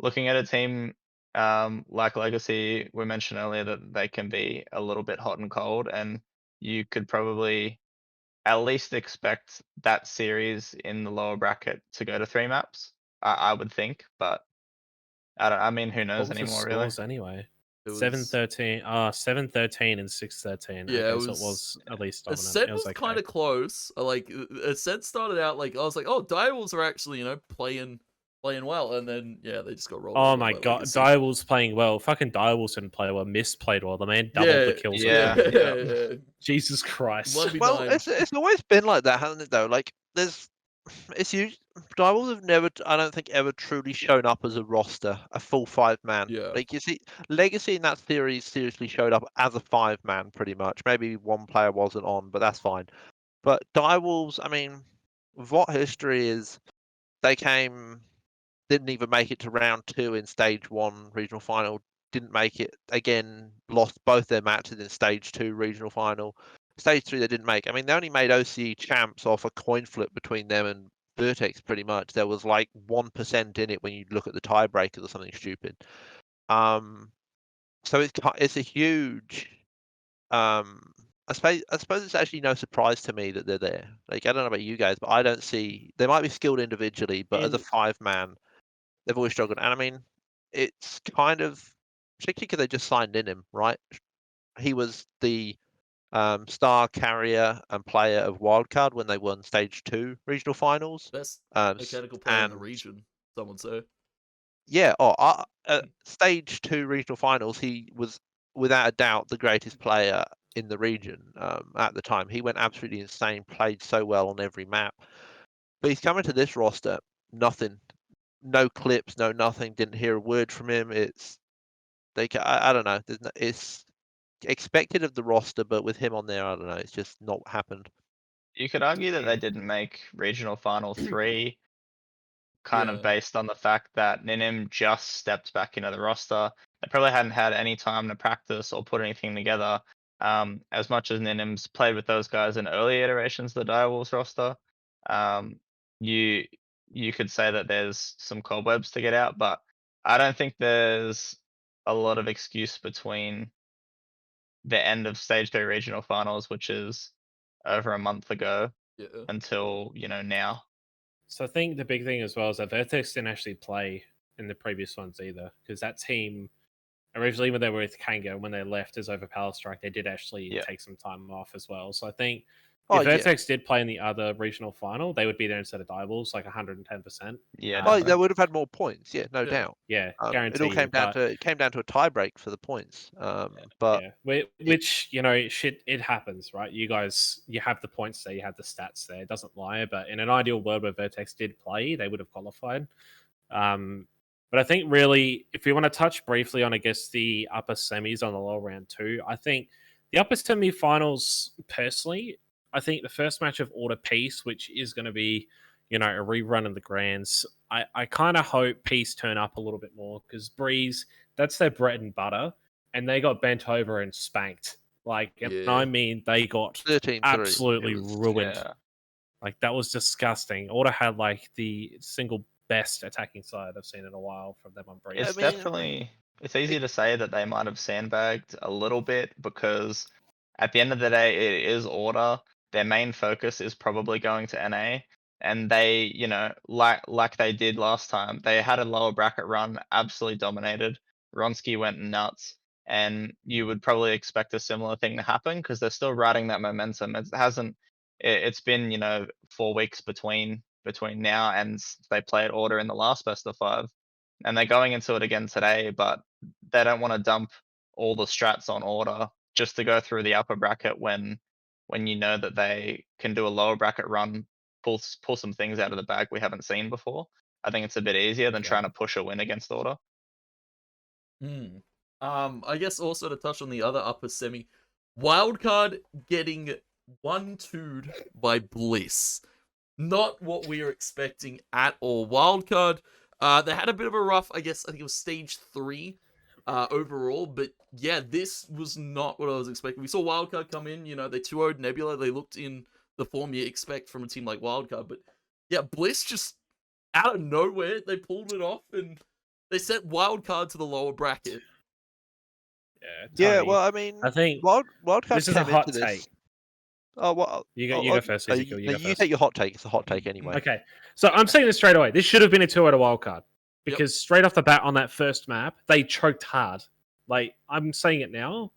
looking at a team like Legacy, we mentioned earlier that they can be a little bit hot and cold, and you could probably at least expect that series in the lower bracket to go to 3 maps. I would think, but I mean, who knows What was the anymore, really? scores anyway? It was- 7-13. 7-13 and 6-13. Yeah, okay, it so was- it was at least dominant. Ascent It was okay. kind of close. Like Ascent started out like I was like, oh, Direwolves are actually playing well, and then yeah, they just got rolled. Oh over my by god, Legacy. Direwolves playing well. Fucking Direwolves didn't play well. Mist played well. The man doubled the kills. yeah. yeah. Jesus Christ. 1v9. Well, it's always been like that, hasn't it? Though, like it's usually Direwolves have never, I don't think, ever truly shown up as a roster, a full 5-man. Yeah. Like you see, Legacy in that series seriously showed up as a 5-man, pretty much. Maybe one player wasn't on, but that's fine. But Direwolves, I mean, VOT history is they didn't even make it to round 2 in stage 1 regional final. Didn't make it again. Lost both their matches in stage 2 regional final. Stage 3 they didn't make. I mean, they only made OCE champs off a coin flip between them and Vertex. Pretty much, there was like 1% in it when you look at the tiebreakers or something stupid. So it's a huge. I suppose it's actually no surprise to me that they're there. Like, I don't know about you guys, but I don't see. They might be skilled individually, but as a 5-man, they've always struggled. And I mean, it's kind of particularly because they just signed in him, right? He was the star carrier and player of Wildcard when they won stage 2 regional finals. Best Um, mechanical player in the and- region. Someone say. Yeah, stage 2 regional finals, he was without a doubt the greatest player in the region at the time. He went absolutely insane, played so well on every map. But he's coming to this roster, nothing, no clips, no nothing. Didn't hear a word from him. I don't know. It's expected of the roster, but with him on there, I don't know. It's just not happened. You could argue that they didn't make regional final 3 kind Yeah. of based on the fact that Ninim just stepped back into the roster. They probably hadn't had any time to practice or put anything together. As much as Ninim's played with those guys in early iterations of the Direwolves roster, you could say that there's some cobwebs to get out, but I don't think there's a lot of excuse between the end of stage 3 regional finals, which is over a month ago, Yeah. until now. So I think the big thing as well is that Vertex didn't actually play in the previous ones either, because that team originally when they were with Kanga, when they left as over Power Strike, they did actually Yeah. take some time off as well. So I think Oh, if yeah. Vertex did play in the other regional final, they would be there instead of Divals, like 110%. Yeah, Oh, Oh, definitely. they would have had more points. Yeah, no Yeah. doubt. Yeah, It all guarantee came down but, to a tie break for the points. But yeah, which you know, shit, it happens, right? You guys, you have the points there, you have the stats there. It doesn't lie. But in an ideal world where Vertex did play, they would have qualified. But I think really, if we want to touch briefly on, I guess, the upper semis on the lower round too, I think the upper semi-finals, personally, I think the first match of Order Peace, which is going to be, you know, a rerun of the Grands, I kind of hope Peace turn up a little bit more because Breeze, that's their bread and butter, and they got bent over and spanked. Like, and Yeah. I mean, they got 13-3. absolutely It was- ruined. Yeah. Like, that was disgusting. Order had like the single best attacking side I've seen in a while from them on Breeze. Yeah, It's I mean, definitely it's easy to say that they might have sandbagged a little bit because at the end of the day it is Order. Their main focus is probably going to NA, and they, you know, like they did last time, they had a lower bracket run, absolutely dominated. Ronsky went nuts, and you would probably expect a similar thing to happen because they're still riding that momentum. It hasn't. It's been, you know, 4 weeks between now and they played Order in the last best of 5, and they're going into it again today, but they don't want to dump all the strats on Order just to go through the upper bracket when you know that they can do a lower bracket run, pull some things out of the bag we haven't seen before. I think it's a bit easier than Yeah. trying to push a win against Order. I guess also to touch on the other upper semi, Wildcard getting 1-2'd by Bliss. Not what we were expecting at all. Wildcard, they had a bit of a rough, I think it was stage 3 overall, but yeah, this was not what I was expecting. We saw Wildcard come in, you know, they 2-0'd Nebula, they looked in the form you expect from a team like Wildcard, but yeah, Bliss just out of nowhere, they pulled it off and they sent Wildcard to the lower bracket. Yeah, Tony, well, I mean, I think Wildcard this is a came hot into this. take. Oh, well, You go first, no, Ezekiel. You go you first. take your hot take. It's a hot take anyway. Okay, so I'm saying this straight away. This should have been a 2-0 wildcard because straight off the bat on that first map, they choked hard. Like, I'm saying it now.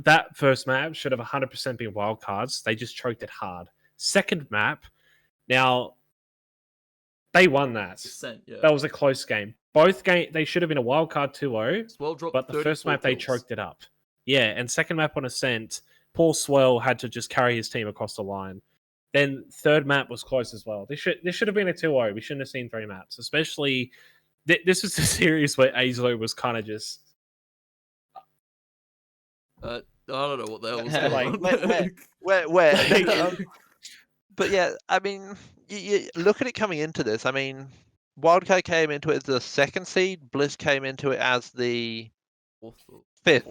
That first map should have 100% been wildcards. They just choked it hard. Second map, now they won that. Yeah. That was a close game. Both game they should have been a wildcard 2-0, Swell dropped but the first 34 map they kills. choked it up. Yeah, and second map on Ascent, Paul Swell had to just carry his team across the line. Then third map was close as well. This should have been a 2-0. We shouldn't have seen 3 maps. Especially, this was the series where Azlo was kind of just... I don't know what the hell was going Like, on. Where? But yeah, I mean, you look at it coming into this. I mean, Wildcard came into it as the 2nd seed. Bliss came into it as the fifth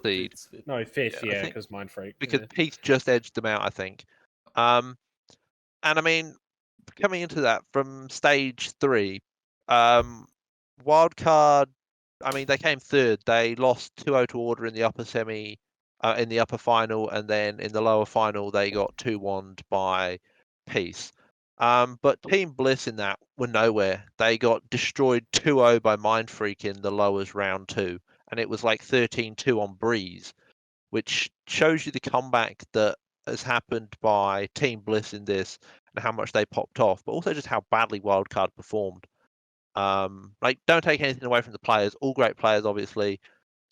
seed. No, 5th, Yeah, I yeah, think- because Mind Freak. Because yeah. Peace just edged them out, I think. And I mean, coming into that from stage 3, Wildcard, I mean, they came 3rd. They lost 2-0 to Order in the upper semi, in the upper final, and then in the lower final, they got 2-1'd by Peace. But Team Bliss in that were nowhere. They got destroyed 2-0 by Mind Freak in the lowers round 2, and it was like 13-2 on Breeze, which shows you the comeback that has happened by Team Bliss in this and how much they popped off, but also just how badly Wildcard performed. Like, don't take anything away from the players. All great players, obviously.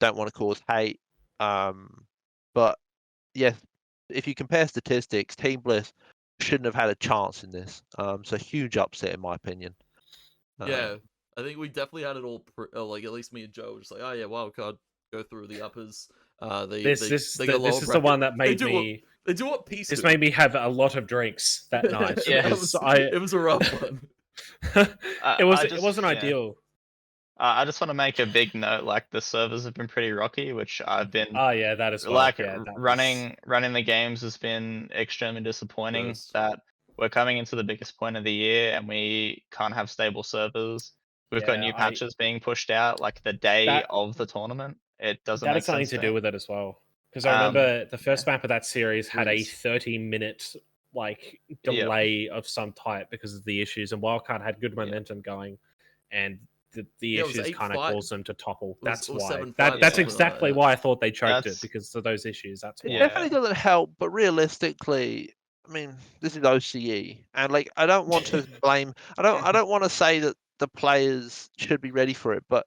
Don't want to cause hate. But yes, if you compare statistics, Team Bliss shouldn't have had a chance in this. So huge upset in my opinion. Yeah, I think we definitely had it all. Like at least me and Joe were just like, oh yeah, Wildcard go through the uppers. This This go lower is the bracket. one that made do me... They do what Peace. This do. made me have a lot of drinks that night. Yeah, because it was a rough one. it wasn't ideal. I just want to make a big note. Like, the servers have been pretty rocky, which I've been Oh yeah, that is like running. running the games has been extremely disappointing. Yes. That we're coming into the biggest point of the year and we can't have stable servers. We've got Yeah, new patches being pushed out like the day That- of the tournament. It doesn't That make has something sense to me. do with it as well. Because I remember the first map of that series had a 30-minute like delay of some type because of the issues, and Wildcard had good momentum going, and the Yeah, it was issues 8-5. kind of caused them to topple. It was- That's or why. 7-5 That's or something like exactly that. why I thought they choked That's- it, because of those issues. That's It why. definitely doesn't help, but realistically, I mean, this is OCE, and like I don't want to blame. I don't want to say that the players should be ready for it, but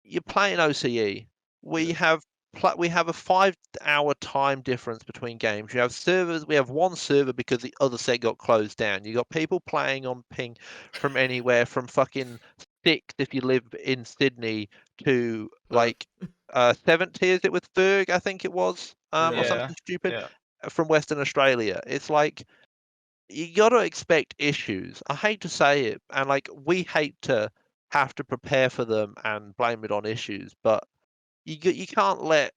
you're playing OCE. We have we have a 5-hour time difference between games. You have servers. We have one server because the other set got closed down. You got people playing on ping from anywhere, from fucking 6 if you live in Sydney to like 70. Is it with Ferg? I think it was, or Yeah. something stupid Yeah. from Western Australia. It's like you got to expect issues. I hate to say it, and like we hate to have to prepare for them and blame it on issues, but you can't let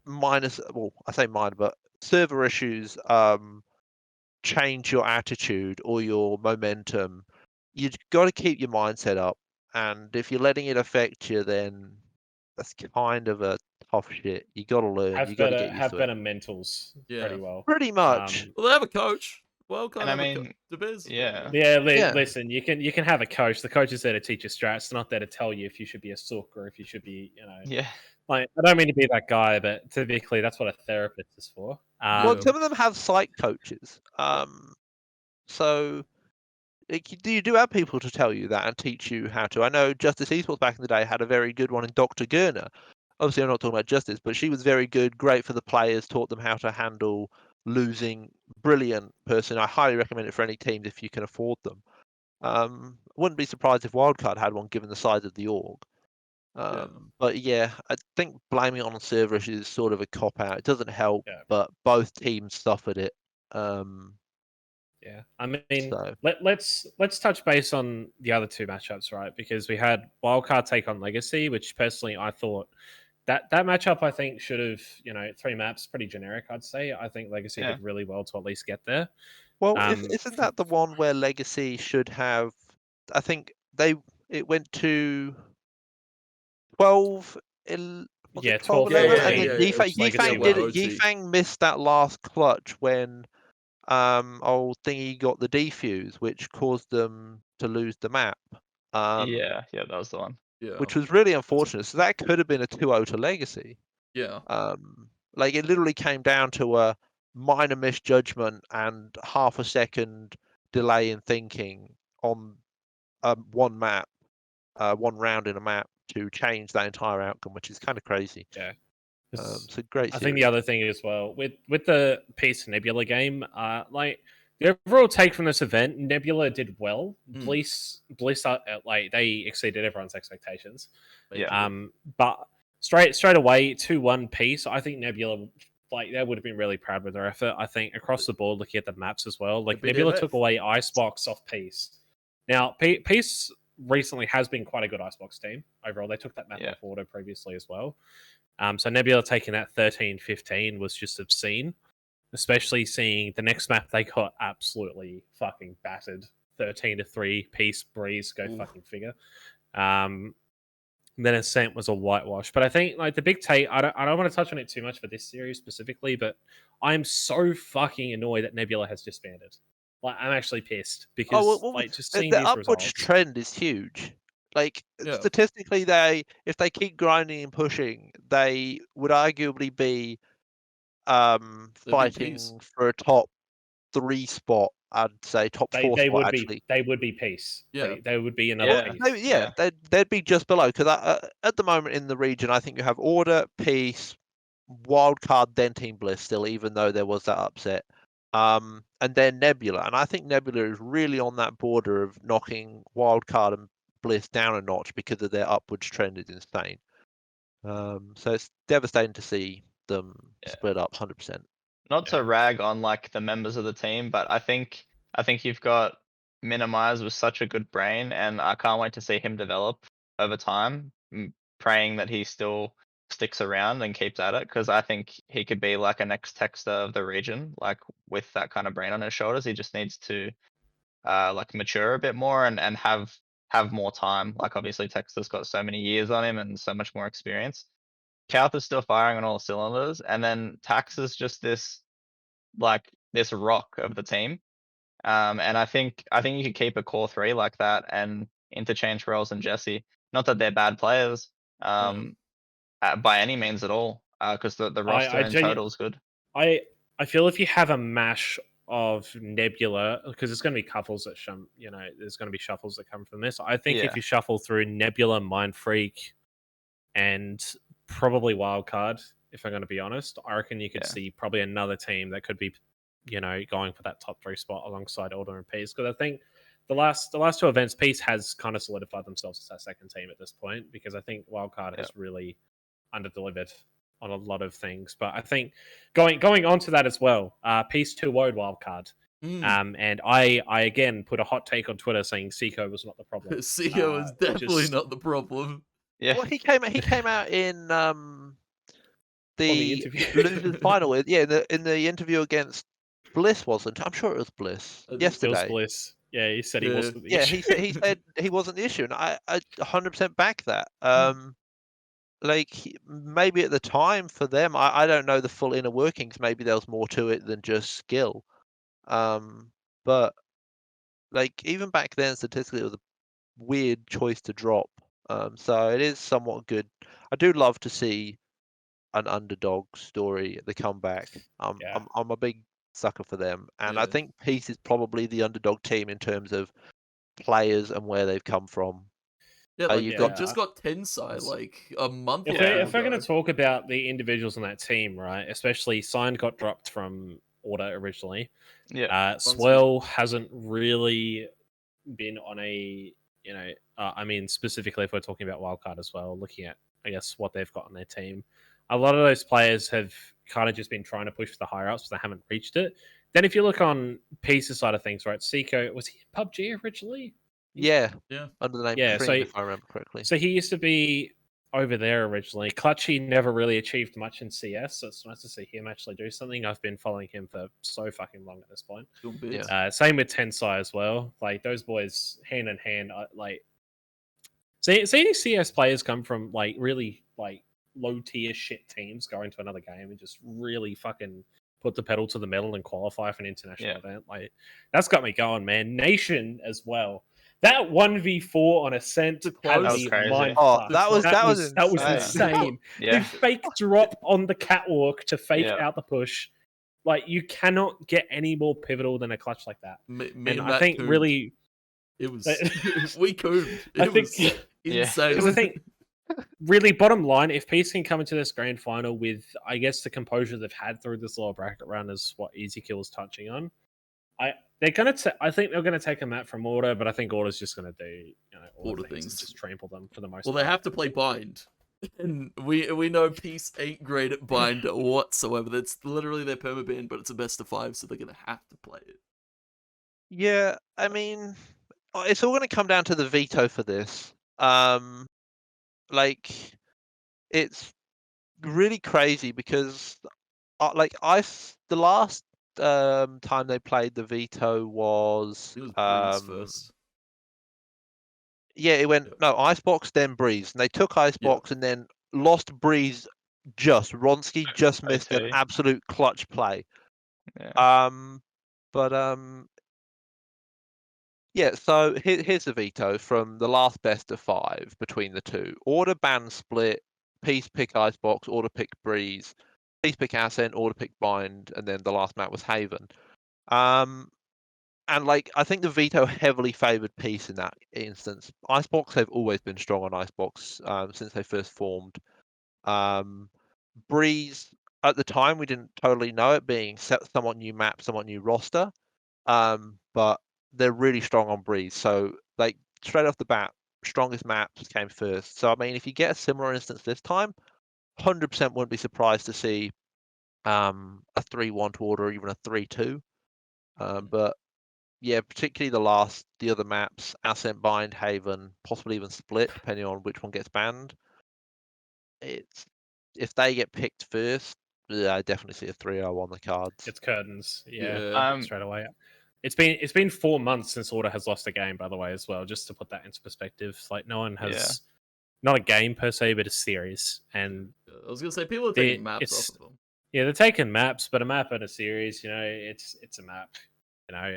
I say minor, but server issues change your attitude or your momentum. You've got to keep your mindset up, and if you're letting it affect you, then that's kind of a tough shit. You got to learn. You got to get used to it. better mentals. Yeah. Pretty well. Pretty much. Well, they have a coach. Well, kind And of I mean, the Biz. yeah. Yeah. Listen, you can have a coach. The coach is there to teach you strats. It's not there to tell you if you should be a sook or if you should be, Yeah. Like, I don't mean to be that guy, but typically that's what a therapist is for. Well, Yeah. some of them have psych coaches. So like, you do have people to tell you that and teach you how to. I know Justice Esports back in the day had a very good one in Dr. Gurner. Obviously, I'm not talking about Justice, but she was very good, great for the players, taught them how to handle losing. Brilliant person. I highly recommend it for any teams if you can afford them. Wouldn't be surprised if Wildcard had one given the size of the org. But yeah, I think blaming it on server issues is sort of a cop out. It doesn't help, Yeah. but both teams suffered it. Yeah, I mean, So let's touch base on the other two matchups, right? Because we had Wildcard take on Legacy, which personally I thought that matchup I think should have 3 maps, pretty generic, I'd say. I think Legacy Yeah. did really well to at least get there. well, isn't that the one where Legacy should have? I think it went to 12. Was Yeah, it 12, 12, 11? And 14, then yeah, which Legacy Yifang won. did it. OT. Yifang missed that last clutch when old thingy got the defuse, which caused them to lose the map. Yeah. That was the one. Yeah. Which was really unfortunate. So that could have been a 2-0 to Legacy. Yeah. Like it literally came down to a minor misjudgment and half a second delay in thinking on one map, one round in a map to change that entire outcome, which is kind of crazy. Yeah. So great. I think the series. other thing as well with the Peace Nebula game, like the overall take from this event, Nebula did well. Bliss, like they exceeded everyone's expectations. Yeah. But straight away 2-1 Peace. I think Nebula, like they would have been really proud with their effort. I think across the board, looking at the maps as well, like beat Nebula MF. took away Icebox off Peace. Now Peace recently has been quite a good Icebox team overall. They took that map off Auto previously as well. So Nebula taking that 13-15 was just obscene, especially seeing the next map they got absolutely fucking battered. 13-3, Peace, Breeze, go fucking figure. Then Ascent was a whitewash. But I think like the big take, I don't want to touch on it too much for this series specifically, but I'm so fucking annoyed that Nebula has disbanded. Like I'm actually pissed because like just seeing the these upwards results. trend is huge. Like Yeah. statistically, if they keep grinding and pushing, they would arguably be fighting Peace. for a top 3 spot. I'd say top 4 They spot would actually. they would be Peace. Yeah. They would be another Peace. They'd be just below because at the moment in the region, I think you have Order, Peace, Wildcard, then Team Bliss still, even though there was that upset. And then Nebula, and I think Nebula is really on that border of knocking Wildcard and Bliss down a notch because of their upwards trend is insane. So it's devastating to see them split up 100%. Not to rag on like the members of the team, but I think you've got Minimize with such a good brain, and I can't wait to see him develop over time. Praying that he still sticks around and keeps at it, because I think he could be like a next Texter of the region, like with that kind of brain on his shoulders. He just needs to like mature a bit more and have more time. Like obviously Texter's got so many years on him and so much more experience. Kauth is still firing on all cylinders, and then Tax is just this rock of the team. And I think you could keep a core 3 like that and interchange Rolls and Jesse. Not that they're bad players, by any means at all, because the roster in total is good. I feel if you have a mash of Nebula, because there's going to be couples that there's going to be shuffles that come from this. I think Yeah. if you shuffle through Nebula, Mind Freak, and probably Wildcard, if I'm going to be honest, I reckon you could Yeah. see probably another team that could be, going for that top 3 spot alongside Order and Peace. Because I think the last 2 events, Peace has kind of solidified themselves as that second team at this point, because I think Wildcard has really underdelivered on a lot of things. But I think going on to that as well, Peace 2 woed Wildcard. And I again put a hot take on Twitter saying Seiko was not the problem. Seiko is definitely not the problem. Yeah. Well, he came out in the interview. losers final. In the interview against Bliss, wasn't? I'm sure it was Bliss It was yesterday. It was Bliss. Yeah, he said he wasn't the Yeah, issue. he said he wasn't the issue, and I 100% back that. Maybe at the time for them, I don't know the full inner workings. Maybe there was more to it than just skill. But even back then, statistically, it was a weird choice to drop. So it is somewhat good. I do love to see an underdog story, the comeback. I'm a big sucker for them, and I think Peace is probably the underdog team in terms of players and where they've come from. Yeah, they just got Tensai like a month ago. If we're going to talk about the individuals on that team, right? Especially Sign got dropped from Order originally. Yeah. Swell hasn't really been on a, I mean, specifically if we're talking about Wildcard as well, looking at, I guess, what they've got on their team. A lot of those players have kind of just been trying to push for the higher ups, but they haven't reached it. Then if you look on Peace's side of things, right? Seiko, was he in PUBG originally? Yeah. Under the name Cream, if I remember correctly. So he used to be over there originally. Clutchy never really achieved much in CS, so it's nice to see him actually do something. I've been following him for so fucking long at this point. Same with Tensai as well. Like those boys, hand in hand, seeing CS players come from really low tier shit teams going to another game and just really fucking put the pedal to the metal and qualify for an international event. That's got me going, man. Nation as well. That 1v4 on Ascent had me mind fucked. That was insane. The fake drop on the catwalk to fake out the push. You cannot get any more pivotal than a clutch like that. And I think really it was we could. It was insane. Because I think really, bottom line, if Peace can come into this grand final with, I guess, the composure they've had through this lower bracket run is what Easy Kill was touching on. I think they're gonna take a map from Order, but I think Order's just gonna do Order things and just trample them for the most. Well, they have to play Bind, and we know Peace ain't great at Bind whatsoever. That's literally their permaban, but it's a best of 5, so they're gonna have to play it. Yeah, I mean, it's all gonna come down to the veto for this. It's really crazy because the last time they played the veto was first. Yeah, it went Icebox then Breeze, and they took Icebox and then lost Breeze. Ronski just missed an absolute clutch play. So here's the veto from the last best of 5 between the two. Order ban split, Peace pick Icebox, Order pick Breeze, Peace pick Ascent, Order pick Bind, and then the last map was Haven. And I think the veto heavily favoured Peace in that instance. Icebox have always been strong on Icebox since they first formed. Breeze, at the time, we didn't totally know it, being somewhat new map, somewhat new roster. But they're really strong on Breeze. So, straight off the bat, strongest maps came first. So, I mean, if you get a similar instance this time, 100% wouldn't be surprised to see a 3-1 to Order or even a 3-2. But yeah, particularly the other maps, Ascent, Bind, Haven, possibly even Split, depending on which one gets banned. If they get picked first, I definitely see a 3-0 on the cards. It's curtains, straight away. It's been 4 months since Order has lost a game, by the way, as well. Just to put that into perspective, no one has not a game per se, but a series. And I was gonna say people are taking maps off of them. Yeah, they're taking maps, but a map and a series, it's a map.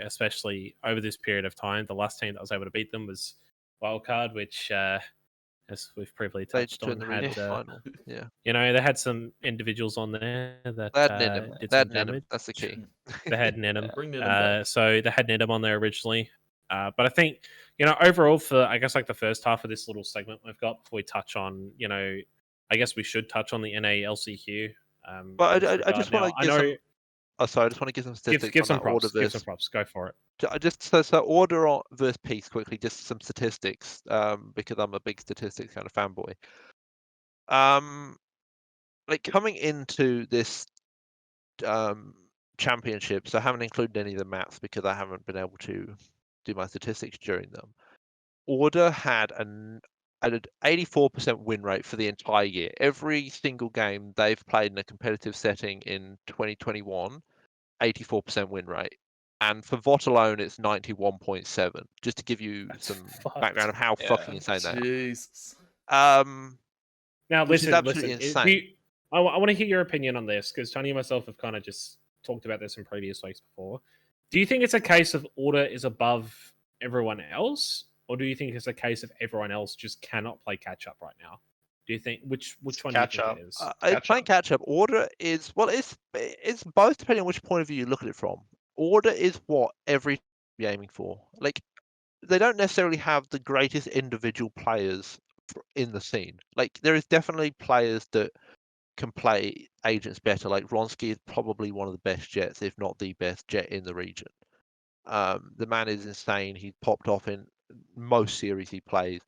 Especially over this period of time, the last team that was able to beat them was Wildcard, which as we've previously Stage touched 2 in on, the had regional final. Yeah, they had some individuals on there that they had Ninham. did They some had Ninham. damage. That's the key. They had Ninham. Bring Ninham back. So they had Ninham on there originally. But I think, overall for, I guess, like the first half of this little segment we've got before we touch on, I guess we should touch on the NA LCQ. But in this I just regard. want Now, to give I know, some. Oh, sorry, I just want to give some statistics give on some that order props. Give some versus. props. Go for it. Just so order versus peace quickly. Just some statistics. Because I'm a big statistics kind of fanboy. Like coming into this championship, so I haven't included any of the maps because I haven't been able to do my statistics during them. Order had an 84% win rate for the entire year. Every single game they've played in a competitive setting in 2021, 84% win rate. And for VOT alone, it's 91.7. Just to give you That's some fucked. background of how Yeah. fucking insane they Jesus. are. Now, Which is listen. absolutely insane. I want to hear your opinion on this because Tony and myself have kind of just talked about this in previous weeks before. Do you think it's a case of Order is above everyone else, or do you think it's a case of everyone else just cannot play catch up right now? Do you think which one do you Catch think up. it is? Playing catch up. Order is it's both depending on which point of view you look at it from. Order is what every team is aiming for. Like they don't necessarily have the greatest individual players in the scene. Like there is definitely players that can play agents better. Like Ronsky is probably one of the best Jets, if not the best Jet in the region. The man is insane. He's popped off in most series he plays.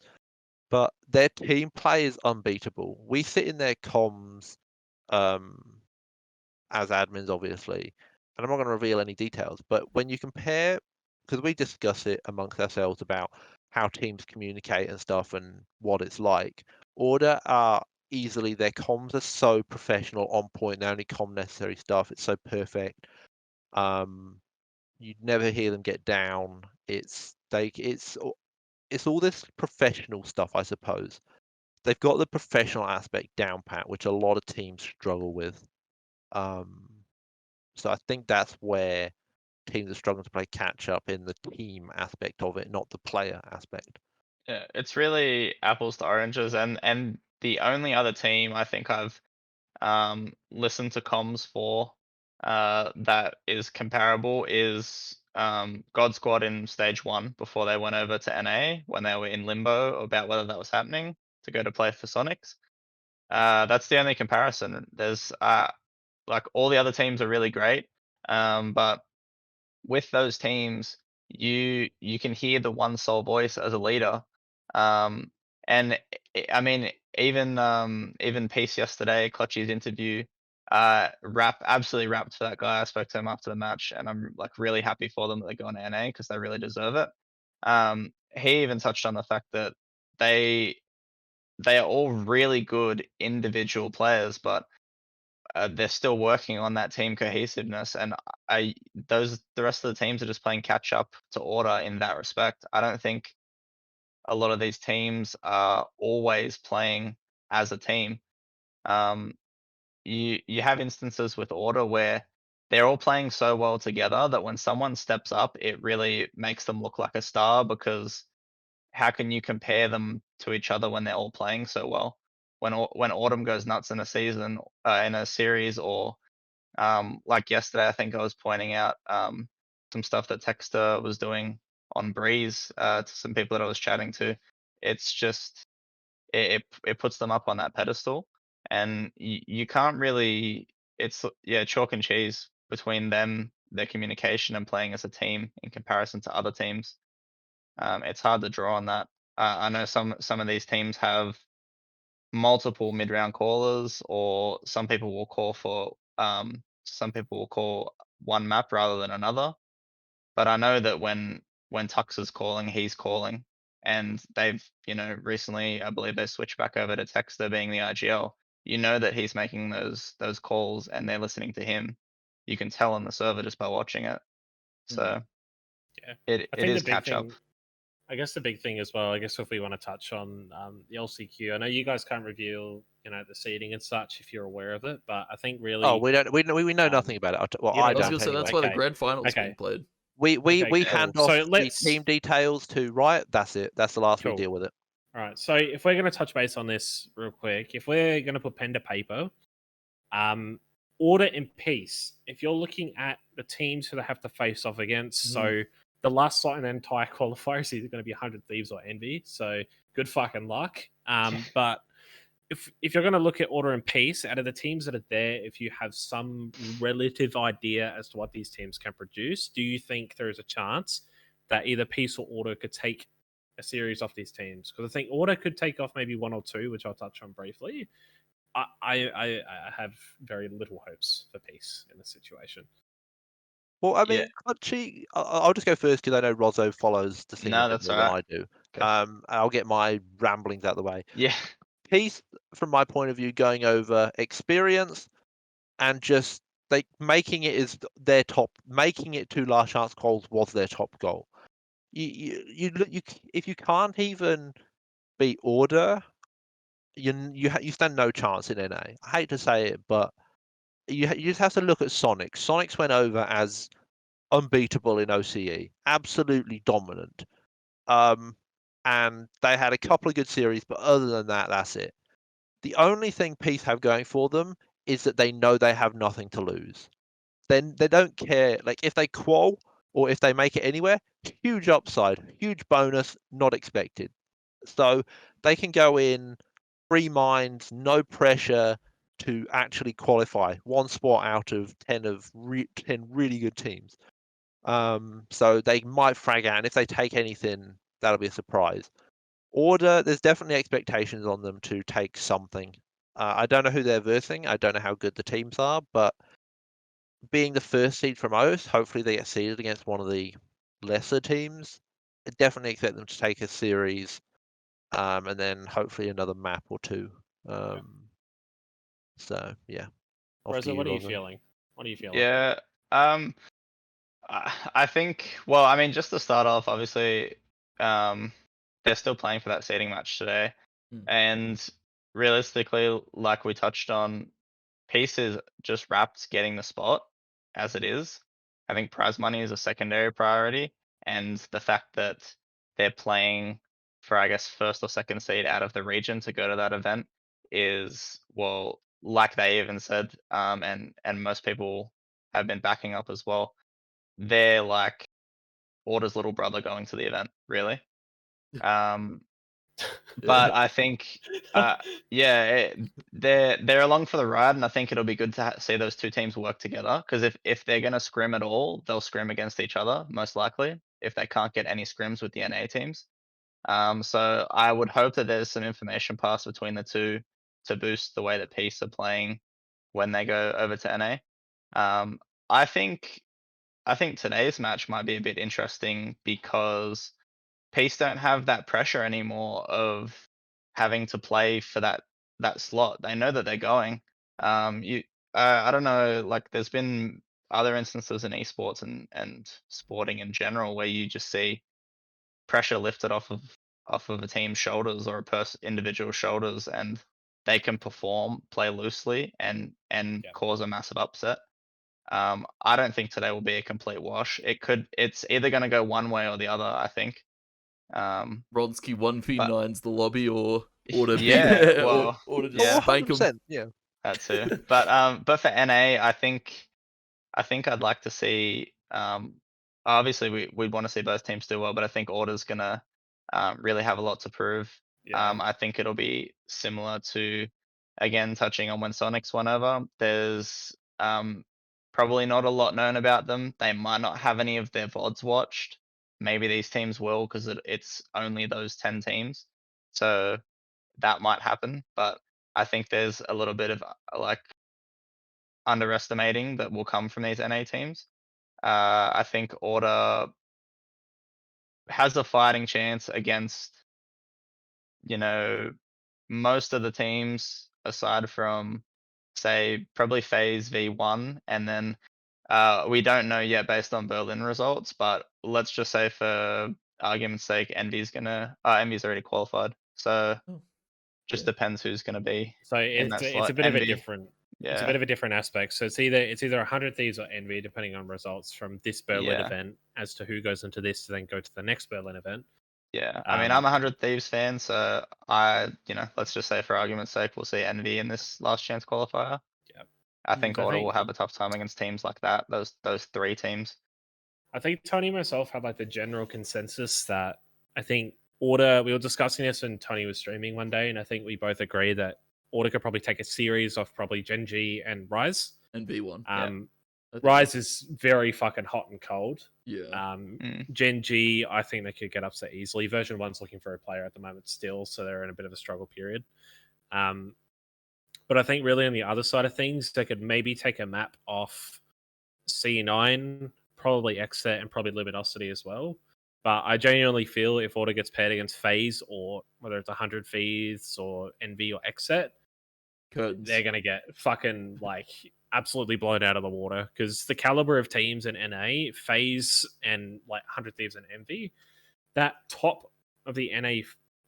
But their team play is unbeatable. We sit in their comms as admins, obviously, and I'm not going to reveal any details. But when you compare, because we discuss it amongst ourselves about how teams communicate and stuff and what it's like, Order are easily their comms are so professional, on point. They only comm necessary stuff. It's so perfect. You'd never hear them get down. It's all this professional stuff, I suppose. They've got the professional aspect down pat, which a lot of teams struggle with. So I think that's where teams are struggling to play catch up in the team aspect of it, not the player aspect. Yeah, it's really apples to oranges, and the only other team I think I've listened to comms for that is comparable is God Squad in stage 1 before they went over to NA when they were in limbo about whether that was happening to go to play for Sonics. That's the only comparison. There's like all the other teams are really great, but with those teams, you can hear the one sole voice as a leader. And I mean, even Peace yesterday, Clutchy's interview, absolutely rapped for that guy. I spoke to him after the match, and I'm like really happy for them that they're going to NA because they really deserve it. He even touched on the fact that they are all really good individual players, but they're still working on that team cohesiveness, and the rest of the teams are just playing catch up to Order in that respect. I don't think a lot of these teams are always playing as a team. You have instances with Order where they're all playing so well together that when someone steps up, it really makes them look like a star, because how can you compare them to each other when they're all playing so well? When Autumn goes nuts in a season, in a series, or like yesterday, I think I was pointing out some stuff that Texter was doing on Breeze to some people that I was chatting to. It's just it puts them up on that pedestal, and you can't really. It's chalk and cheese between them, their communication, and playing as a team in comparison to other teams. It's hard to draw on that. I know some of these teams have multiple mid-round callers, or some people will call one map rather than another. But I know that when Tux is calling, he's calling, and they've recently, I believe they switched back over to Texter being the IGL. You know that he's making those calls and they're listening to him. You can tell on the server just by watching it. So Yeah. it I think is the big catch up. thing, I guess the big thing as well, I guess if we want to touch on the LCQ, I know you guys can't reveal, the seeding and such if you're aware of it, but I think really. Oh, we don't. We know nothing about it. Well, you know I I was don't. gonna say Anyway. that's why the Okay. grand final's Okay. being played. We Okay, we cool. hand So off the let's- team details to Riot. That's it. That's the last we Cool. deal with it. All right. So if we're going to touch base on this real quick, if we're going to put pen to paper, order in peace. If you're looking at the teams who they have to face off against, so the last slot in the entire qualifier is either going to be 100 Thieves or Envy. So good fucking luck. But if you're going to look at order in peace, out of the teams that are there, if you have some relative idea as to what these teams can produce, do you think there is a chance that either peace or order could take a series off these teams? Because I think order could take off maybe one or two, which I'll touch on briefly. I have very little hopes for peace in this situation. Well, I mean, Yeah. actually, I'll just go first because I know Rozzo follows the scene No, a bit that's more than alright. I do. Go. I'll get my ramblings out of the way. Yeah. Peace, from my point of view, going over experience and just like making it is their top, making it to last chance calls was their top goal. You if you can't even beat order, you stand no chance in NA. I hate to say it, but you just have to look at Sonic. Sonics went over as unbeatable in OCE, absolutely dominant. And they had a couple of good series, but other than that, that's it. The only thing Peace have going for them is that they know they have nothing to lose. Then they don't care. Like if they qual or if they make it anywhere, huge upside, huge bonus, not expected. So they can go in free minds, no pressure to actually qualify. One spot out of 10 of 10 really good teams. So they might frag out, and if they take anything, that'll be a surprise. Order, there's definitely expectations on them to take something. I don't know who they're versing. I don't know how good the teams are, but being the first seed from Oath, hopefully they get seeded against one of the lesser teams. I definitely expect them to take a series, and then hopefully another map or two. So yeah. Off to Rosa, you, what are you Rosa. feeling? What are you feeling? Yeah. I think, well, I mean, just to start off, obviously, they're still playing for that seeding match today. And realistically, like we touched on, Peace is just wrapped getting the spot as it is. I think prize money is a secondary priority. And the fact that they're playing for, I guess, first or second seed out of the region to go to that event is, well, like they even said, and most people have been backing up as well, they're like Order's little brother going to the event, really. But I think, yeah, they're along for the ride, and I think it'll be good to see those two teams work together. Because if they're gonna scrim at all, they'll scrim against each other most likely. If they can't get any scrims with the NA teams, so I would hope that there's some information passed between the two to boost the way that Peace are playing when they go over to NA. I think today's match might be a bit interesting because Peace don't have that pressure anymore of having to play for that slot. They know that they're going. I don't know, like there's been other instances in esports and sporting in general where you just see pressure lifted off of a team's shoulders or a individual shoulders, and they can perform, play loosely, and Yep. cause a massive upset. I don't think today will be a complete wash. It's either going to go one way or the other, I think. Ronsky 1v9's But the lobby or order yeah, well, or to just yeah, spank 'em. 100%, yeah. that too. But for NA, I think I'd like to see. Obviously we'd want to see both teams do well, but I think Order's gonna really have a lot to prove. Yeah. I think it'll be similar to, again, touching on when Sonics won over. There's probably not a lot known about them. They might not have any of their VODs watched. Maybe these teams will because it's only those 10 teams. So that might happen. But I think there's a little bit of like underestimating that will come from these NA teams. I think Order has a fighting chance against, most of the teams aside from, say, probably FaZe V1, and then we don't know yet based on Berlin results, but let's just say for argument's sake, Envy's already qualified, so Oh, just yeah. depends who's gonna be So in that it's slot. a bit of a Envy, different it's a yeah, bit of a different aspect. So it's either 100 Thieves or Envy, depending on results from this Berlin Yeah. event, as to who goes into this to then go to the next Berlin event. Yeah, I mean, I'm Um, a 100 Thieves fan, so let's just say for argument's sake, we'll see Envy in this last chance qualifier. Yeah. I think I Order will think have a tough time against teams like that. Those three teams. I think Tony and myself had like the general consensus that I think Order. We were discussing this when Tony was streaming one day, and I think we both agree that Order could probably take a series off probably Genji and Rise. And V1. Rise is very fucking hot and cold. Yeah. Genji, I think they could get upset easily. Version 1's looking for a player at the moment still, so they're in a bit of a struggle period. But I think really on the other side of things, they could maybe take a map off C9, probably Exet, and probably Luminosity as well. But I genuinely feel if Order gets paired against FaZe, or whether it's 100 Thieves or Envy or Exet, Curtains. they're going to get fucking like absolutely blown out of the water, because the caliber of teams in NA, FaZe and like 100 Thieves and Envy, that top of the NA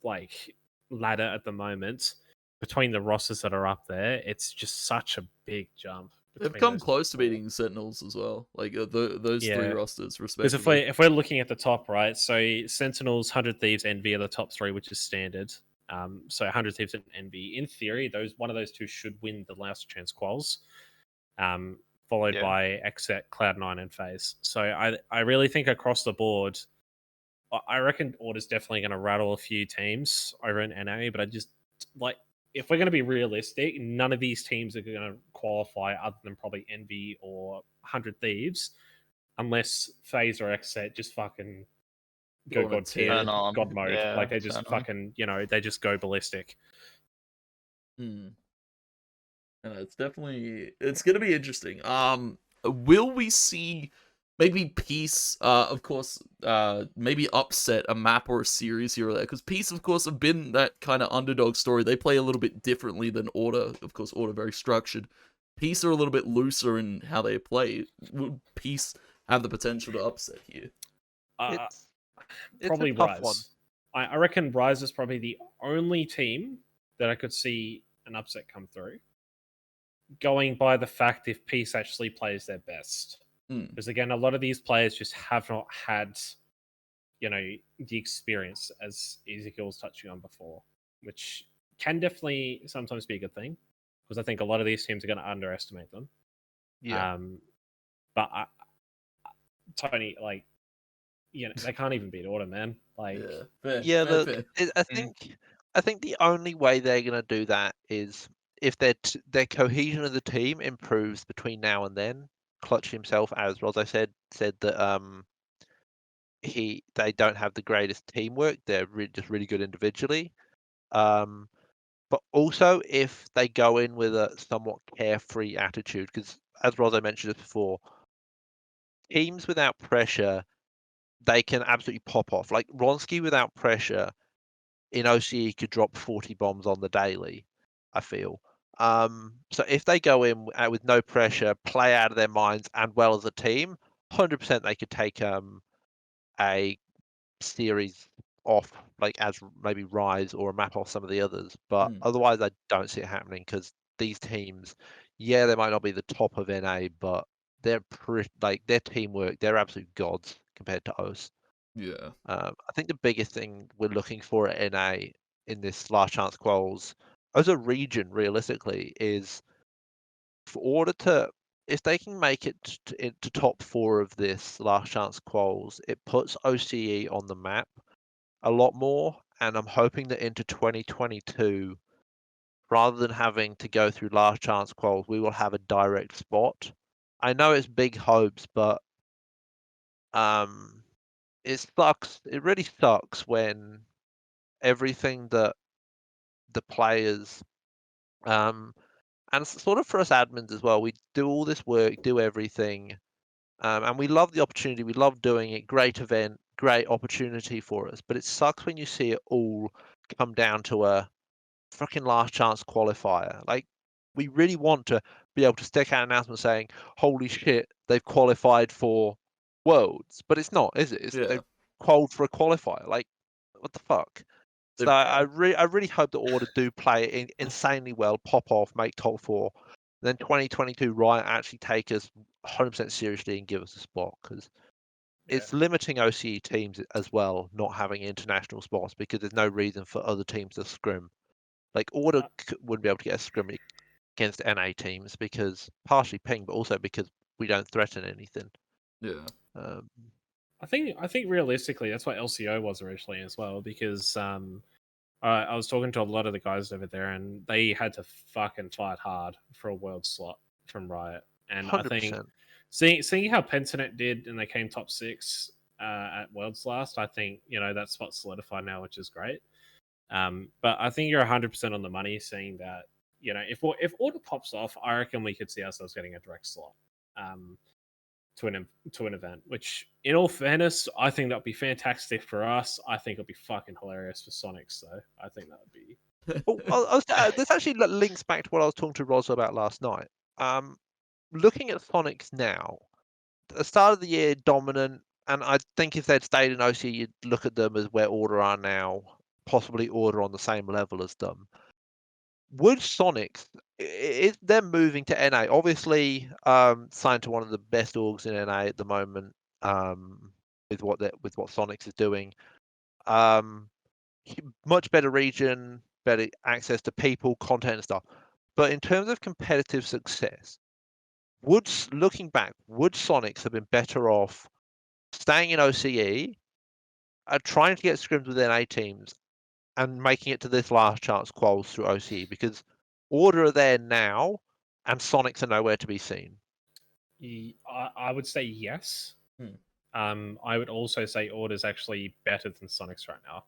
like ladder at the moment, between the rosters that are up there, it's just such a big jump. They've between come those close to four. beating Sentinels as well. Like those three Yeah. rosters, Because respectively. if we're looking at the top, right? So Sentinels, 100 Thieves, Envy are the top three, which is standard. So 100 Thieves and Envy, in theory, one of those two should win the last chance quals, followed Yeah. by Exet, Cloud9, and FaZe. So I really think across the board, I reckon Order's definitely going to rattle a few teams over in NA, but I just like, if we're going to be realistic, none of these teams are going to qualify other than probably Envy or 100 Thieves, unless FaZe or Exet just fucking Go go on a God tier, tear. Turn on. God mode. Yeah, Like they just turn on. fucking, they just go ballistic. And it's gonna be interesting. Will we see maybe Peace, of course, maybe upset a map or a series here or there? Because Peace, of course, have been that kind of underdog story. They play a little bit differently than Order. Of course, Order very structured. Peace are a little bit looser in how they play. Would Peace have the potential to upset here? It's Probably a tough one. Rise. I reckon Rise is probably the only team that I could see an upset come through, going by the fact if Peace actually plays their best. Because again, a lot of these players just have not had, the experience, as Ezekiel was touching on before, which can definitely sometimes be a good thing, because I think a lot of these teams are going to underestimate them. Yeah. But Tony, like, they can't even beat Order, man. Like, Look, fair. I think the only way they're going to do that is if their cohesion of the team improves between now and then. Clutch himself, as Rozo said that they don't have the greatest teamwork. They're just really good individually. But also if they go in with a somewhat carefree attitude, because as Rozo mentioned before, teams without pressure, they can absolutely pop off. Like Ronski without pressure in OCE could drop 40 bombs on the daily, I feel. So if they go in with no pressure, play out of their minds, and well as a team, 100% they could take a series off, like as maybe Rise or a map off some of the others. But otherwise, I don't see it happening, because these teams, they might not be the top of NA, but they're their teamwork, they're absolute gods compared to OS. Yeah. I think the biggest thing we're looking for at NA in this last chance quals as a region, realistically, is for Order to, if they can make it to top 4 of this last chance quals, it puts OCE on the map a lot more. And I'm hoping that into 2022, rather than having to go through last chance quals, we will have a direct spot. I know it's big hopes, but it sucks. It really sucks when everything that the players, and sort of for us admins as well, we do all this work, do everything, and we love the opportunity. We love doing it. Great event, great opportunity for us. But it sucks when you see it all come down to a fucking last chance qualifier. Like, we really want to be able to stick out an announcement saying, "Holy shit, they've qualified for Worlds," but it's not, is it? They've qualified for a qualifier. Like, what the fuck? So I really hope that Order do play it insanely well, pop off, make top 4. Then 2022 Riot actually take us 100% seriously and give us a spot, because it's limiting OCE teams as well, not having international spots because there's no reason for other teams to scrim. Like Order wouldn't be able to get a scrim against NA teams because partially ping, but also because we don't threaten anything. Yeah. Um, I think realistically that's what LCO was originally as well, because I was talking to a lot of the guys over there, and they had to fucking fight hard for a world slot from Riot. And I think 100%. seeing how Pentanet did and they came top 6 at Worlds last, I think that spot's solidified now, which is great. But I think you're 100% on the money, seeing that if Order pops off, I reckon we could see ourselves getting a direct slot to an event. Which, in all fairness, I think that would be fantastic for us. I think it'll be fucking hilarious for Sonics, though. I think that would be. This actually links back to what I was talking to Roz about last night. Looking at Sonics now, at the start of the year, dominant, and I think if they'd stayed in OC, you'd look at them as where Order are now, possibly Order on the same level as them. Would Sonics, is them moving to NA? Obviously, signed to one of the best orgs in NA at the moment. With what Sonics is doing, much better region, better access to people, content, and stuff. But in terms of competitive success, looking back, would Sonics have been better off staying in OCE, trying to get scrims with NA teams, and making it to this last chance quals through OCE? Because Order are there now, and Sonics are nowhere to be seen. I would say yes. I would also say Order's actually better than Sonics right now.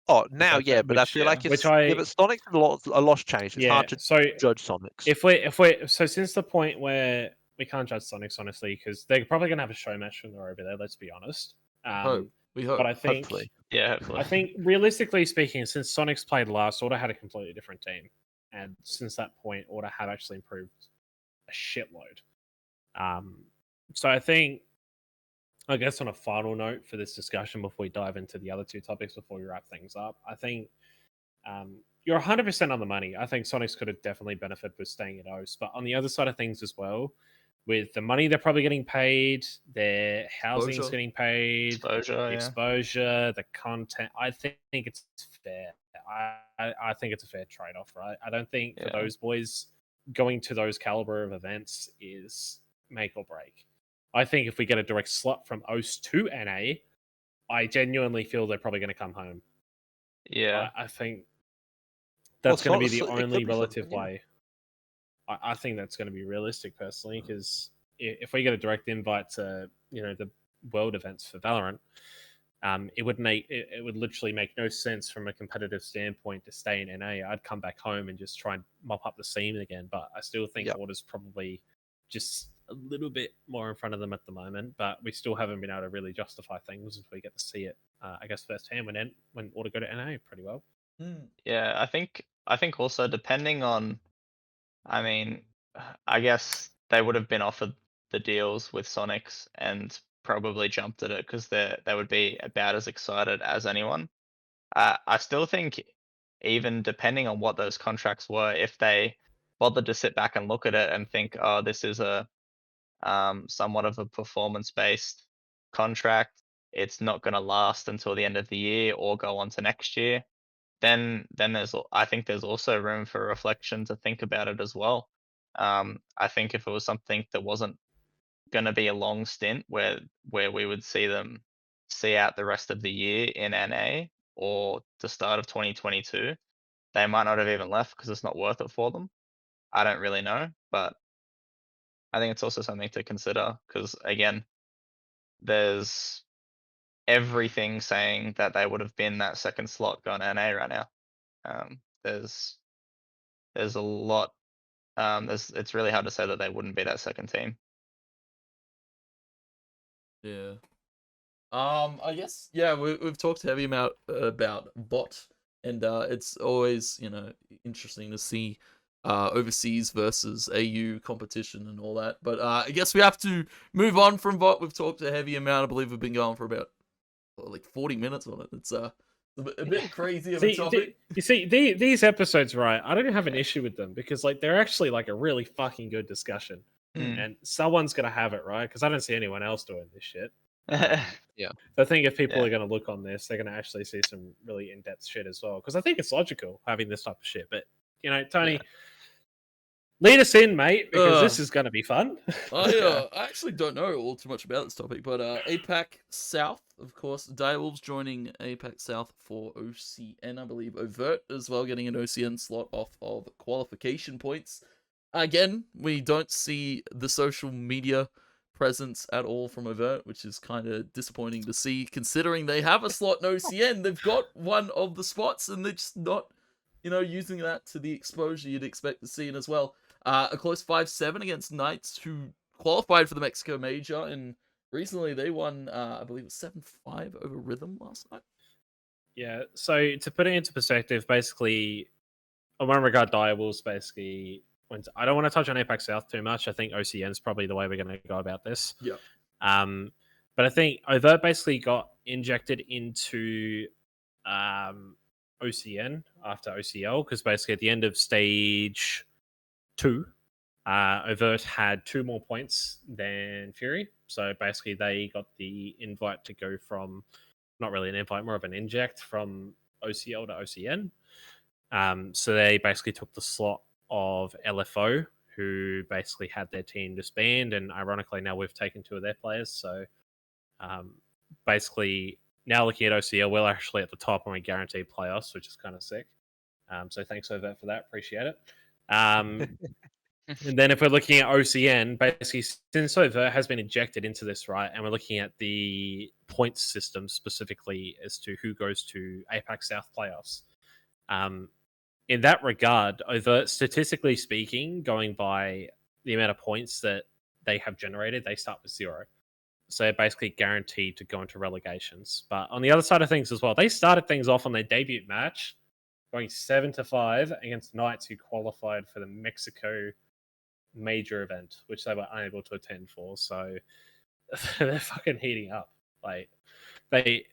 Oh, now, yeah, but I feel like it's but Sonics a lot's changed. It's hard to judge Sonics. So since the point where we can't judge Sonics, honestly, because they're probably going to have a show match when they're over there. Let's be honest. We hope. But I think, hopefully. I think realistically speaking, since Sonics played last, Order had a completely different team, and since that point, Order have actually improved a shitload. So I think, I guess on a final note for this discussion before we dive into the other two topics before we wrap things up, I think you're 100% on the money. I think Sonics could have definitely benefited with staying at OS. But on the other side of things as well, with the money they're probably getting paid, their housing's getting paid, exposure, the content, I think it's fair. I think it's a fair trade-off, right? I don't think for those boys, going to those caliber of events is make or break. I think if we get a direct slot from OS to NA, I genuinely feel they're probably going to come home. Yeah. I think that's going to be the only relative way. I think that's going to be realistic, personally, because if we get a direct invite to the world events for Valorant, it would literally make no sense from a competitive standpoint to stay in NA. I'd come back home and just try and mop up the scene again. But I still think Order's probably just a little bit more in front of them at the moment. But we still haven't been able to really justify things until we get to see it, I guess, firsthand when Order go to NA pretty well. Yeah, I think also depending on, I guess they would have been offered the deals with Sonics and probably jumped at it because they would be about as excited as anyone. I still think, even depending on what those contracts were, if they bothered to sit back and look at it and think, oh, this is a somewhat of a performance-based contract, it's not going to last until the end of the year or go on to next year, then I think there's also room for reflection to think about it as well. I think if it was something that wasn't going to be a long stint where we would see them see out the rest of the year in NA or the start of 2022, they might not have even left because it's not worth it for them. I don't really know, but I think it's also something to consider because, again, there's everything saying that they would have been that second slot going NA right now. There's a lot. It's really hard to say that they wouldn't be that second team. Yeah. I guess we've talked heavy about bot, and it's always interesting to see overseas versus AU competition and all that. But I guess we have to move on from bot. We've talked a heavy amount. I believe we've been going for about like 40 minutes on it. It's a bit crazy of a topic. You see, these episodes, right? I don't have an issue with them because they're actually like a really fucking good discussion, and someone's gonna have it, right? Because I don't see anyone else doing this shit. I think if people Yeah. are going to look on this, they're going to actually see some really in-depth shit as well. Because I think it's logical having this type of shit. But Tony, Yeah. lead us in, mate, because this Uh, is going to be fun. I actually don't know all too much about this topic, but APAC South, of course, Direwolves joining APAC South for OCN, I believe. Overt as well, getting an OCN slot off of qualification points. Again, we don't see the social media presence at all from Overt, which is kind of disappointing to see, considering they have a slot in OCN. They've got one of the spots, and they're just not, using that to the exposure you'd expect to see. And as well, a close 5-7 against Knights, who qualified for the Mexico Major, and recently they won, I believe it was 7-5 over Rhythm last night. Yeah, so to put it into perspective, basically, on one regard, Direwolves basically I don't want to touch on APAC South too much. I think OCN is probably the way we're going to go about this. Yeah. But I think Overt basically got injected into OCN after OCL, because basically at the end of stage 2, Overt had 2 more points than Fury. So basically they got the invite to go from, not really an invite, more of an inject from OCL to OCN. So they basically took the slot of LFO, who basically had their team disband, and ironically now we've taken 2 of their players. So basically now looking at OCL, we're actually at the top and we guaranteed playoffs, which is kind of sick. So thanks Overt for that, appreciate it. And then if we're looking at OCN, basically since Overt has been injected into this, right, and we're looking at the points system specifically as to who goes to APAC South playoffs. In that regard, Overt, statistically speaking, going by the amount of points that they have generated, they start with 0. So they're basically guaranteed to go into relegations. But on the other side of things as well, they started things off on their debut match, going 7-5 against Knights, who qualified for the Mexico Major event, which they were unable to attend for. So they're fucking heating up. Like, I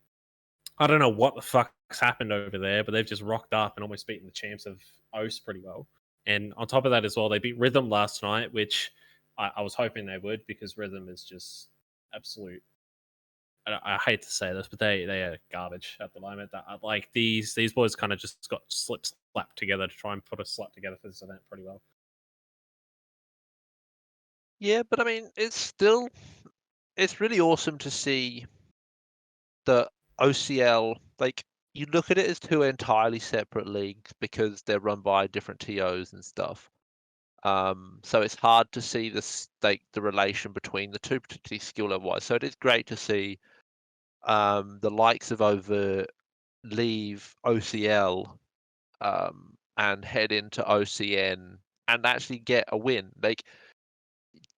don't know what the fuck's happened over there, but they've just rocked up and almost beaten the champs of OS pretty well. And on top of that as well, they beat Rhythm last night, which I was hoping they would, because Rhythm is just absolute. I hate to say this, but they are garbage at the moment. Like these boys kind of just got slapped together to try and put a slot together for this event pretty well. Yeah, but I mean, it's really awesome to see that OCL, like, you look at it as 2 entirely separate leagues because they're run by different TOs and stuff. So it's hard to see this, like, the relation between the 2, particularly skill level wise. So it is great to see the likes of Overt leave OCL and head into OCN and actually get a win. Like,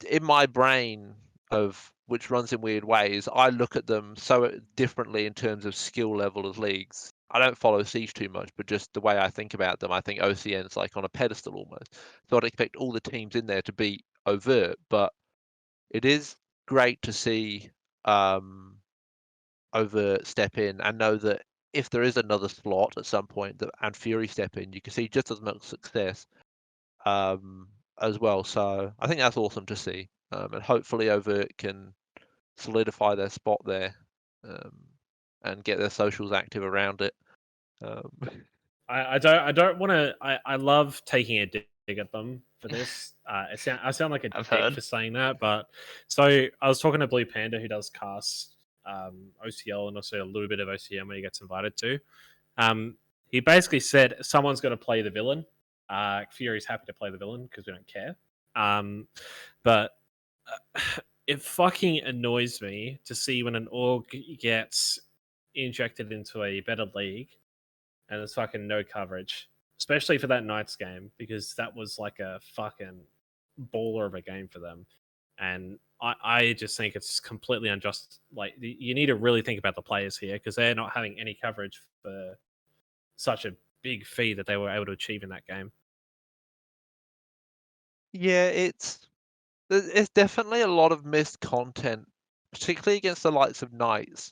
in my brain, of which runs in weird ways, I look at them so differently in terms of skill level as leagues. I don't follow Siege too much, but just the way I think about them, I think OCN's like on a pedestal almost. So I'd expect all the teams in there to beat Overt, but it is great to see Overt step in and know that if there is another slot at some point and Fury step in, you can see just as much success as well. So I think that's awesome to see. And hopefully Overt can solidify their spot there and get their socials active around it. I don't want to. I love taking a dig at them for this. I sound like a I've dick heard. for saying that, but so I was talking to Blue Panda, who does cast OCL and also a little bit of OCM when he gets invited to. He basically said someone's got to play the villain. Fury's happy to play the villain because we don't care. But it fucking annoys me to see when an org gets injected into a better league and there's fucking no coverage, especially for that Knights game, because that was like a fucking baller of a game for them. And I just think it's completely unjust. Like, you need to really think about the players here, because they're not having any coverage for such a big fee that they were able to achieve in that game. Yeah, it's definitely a lot of missed content, particularly against the likes of Knights.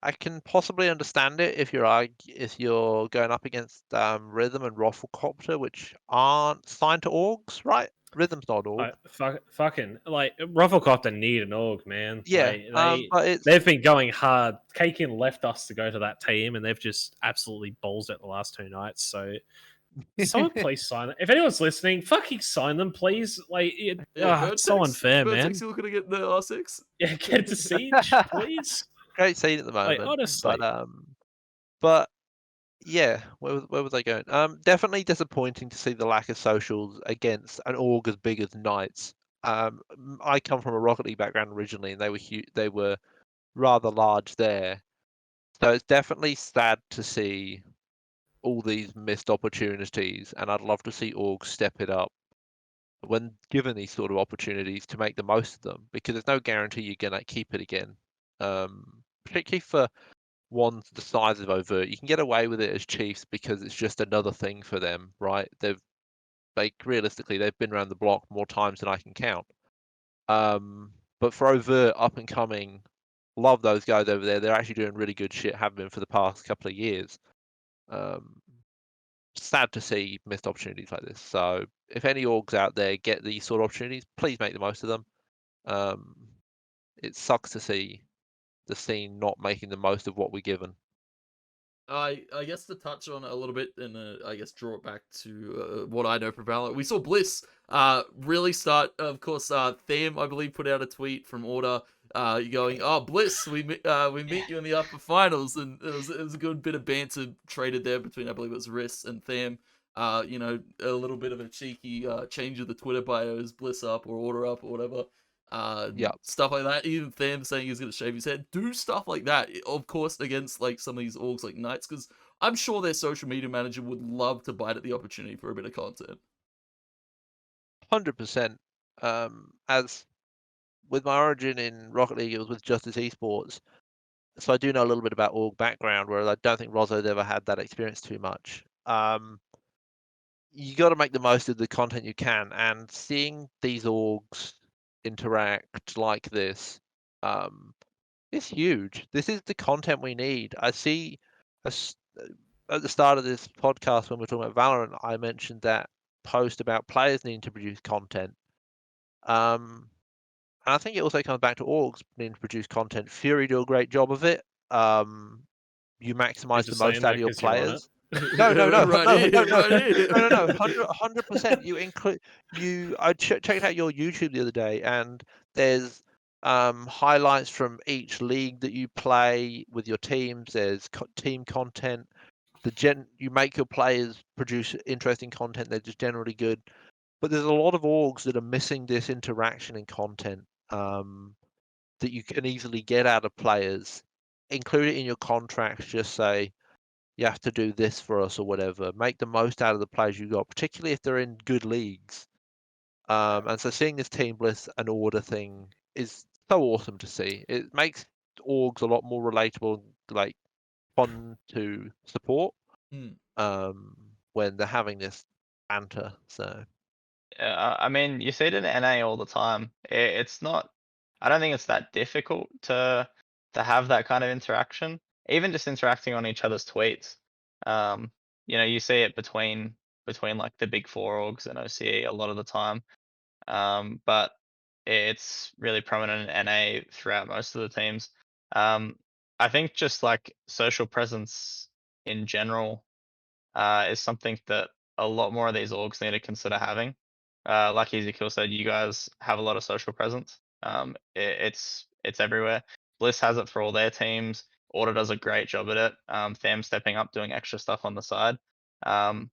I can possibly understand it if you're going up against Rhythm and Rafflecopter, which aren't signed to orgs, right? Rhythm's not org. Fucking like Rufflecopter need an org, man. Yeah, but it's They've been going hard. Kakin left us to go to that team, and they've just absolutely ballsed it the last 2 nights. So someone please sign it. If anyone's listening, fucking sign them, please. Like, it's so unfair, man. You looking to get the R6? Yeah, get to Siege, please. great scene at the moment. Like, honestly. But yeah, where was I going? Definitely disappointing to see the lack of socials against an org as big as Knights. I come from a Rocket League background originally, and they were rather large there. So it's definitely sad to see all these missed opportunities, and I'd love to see orgs step it up when given these sort of opportunities to make the most of them, because there's no guarantee you're gonna keep it again. Particularly for ones the size of Overt, you can get away with it as Chiefs because it's just another thing for them, right? Realistically, they've been around the block more times than I can count. But for Overt, up and coming, love those guys over there. They're actually doing really good shit, have been for the past couple of years. Sad to see missed opportunities like this. So if any orgs out there get these sort of opportunities, please make the most of them. It sucks to see the scene not making the most of what we're given. I guess to touch on it a little bit and I guess draw it back to what I know from Valorant. We saw Bliss really start. Of course, Tham I believe put out a tweet from Order going, "Oh Bliss, we meet you in the upper finals," and it was a good bit of banter traded there between I believe it was Riss and Tham. You know, a little bit of a cheeky change of the Twitter bios, Bliss up or Order up or whatever. Stuff like that. Even Tham saying he's gonna shave his head. Do stuff like that, of course, against like some of these orgs like Knights, because I'm sure their social media manager would love to bite at the opportunity for a bit of content. 100%. As with my origin in Rocket League, it was with Justice Esports, so I do know a little bit about org background, whereas I don't think Rozo's ever had that experience too much. You got to make the most of the content you can, and seeing these orgs interact like this, it's huge. This is the content we need. I see at the start of this podcast when we're talking about Valorant, I mentioned that post about players needing to produce content. And I think it also comes back to orgs needing to produce content. Fury do a great job of it. You maximize the most out of your players. No, 100%. You include I checked out your YouTube the other day, and there's highlights from each league that you play with your teams. There's team content. You make your players produce interesting content. They're just generally good. But there's a lot of orgs that are missing this interaction and content that you can easily get out of players. Include it in your contracts. Just say, you have to do this for us or whatever. Make the most out of the players you got, particularly if they're in good leagues. And so seeing this Team Bliss and Order thing is so awesome to see. It makes orgs a lot more relatable, like fun to support when they're having this banter. So Yeah, I mean, you see it in NA all the time. It's not. I don't think it's that difficult to have that kind of interaction. Even just interacting on each other's tweets. You know, you see it between like the big four orgs and OCE a lot of the time. But it's really prominent in NA throughout most of the teams. I think just like social presence in general is something that a lot more of these orgs need to consider having. Like Ezekiel said, you guys have a lot of social presence. It's everywhere. Bliss has it for all their teams. Order does a great job at it. Tham stepping up, doing extra stuff on the side. I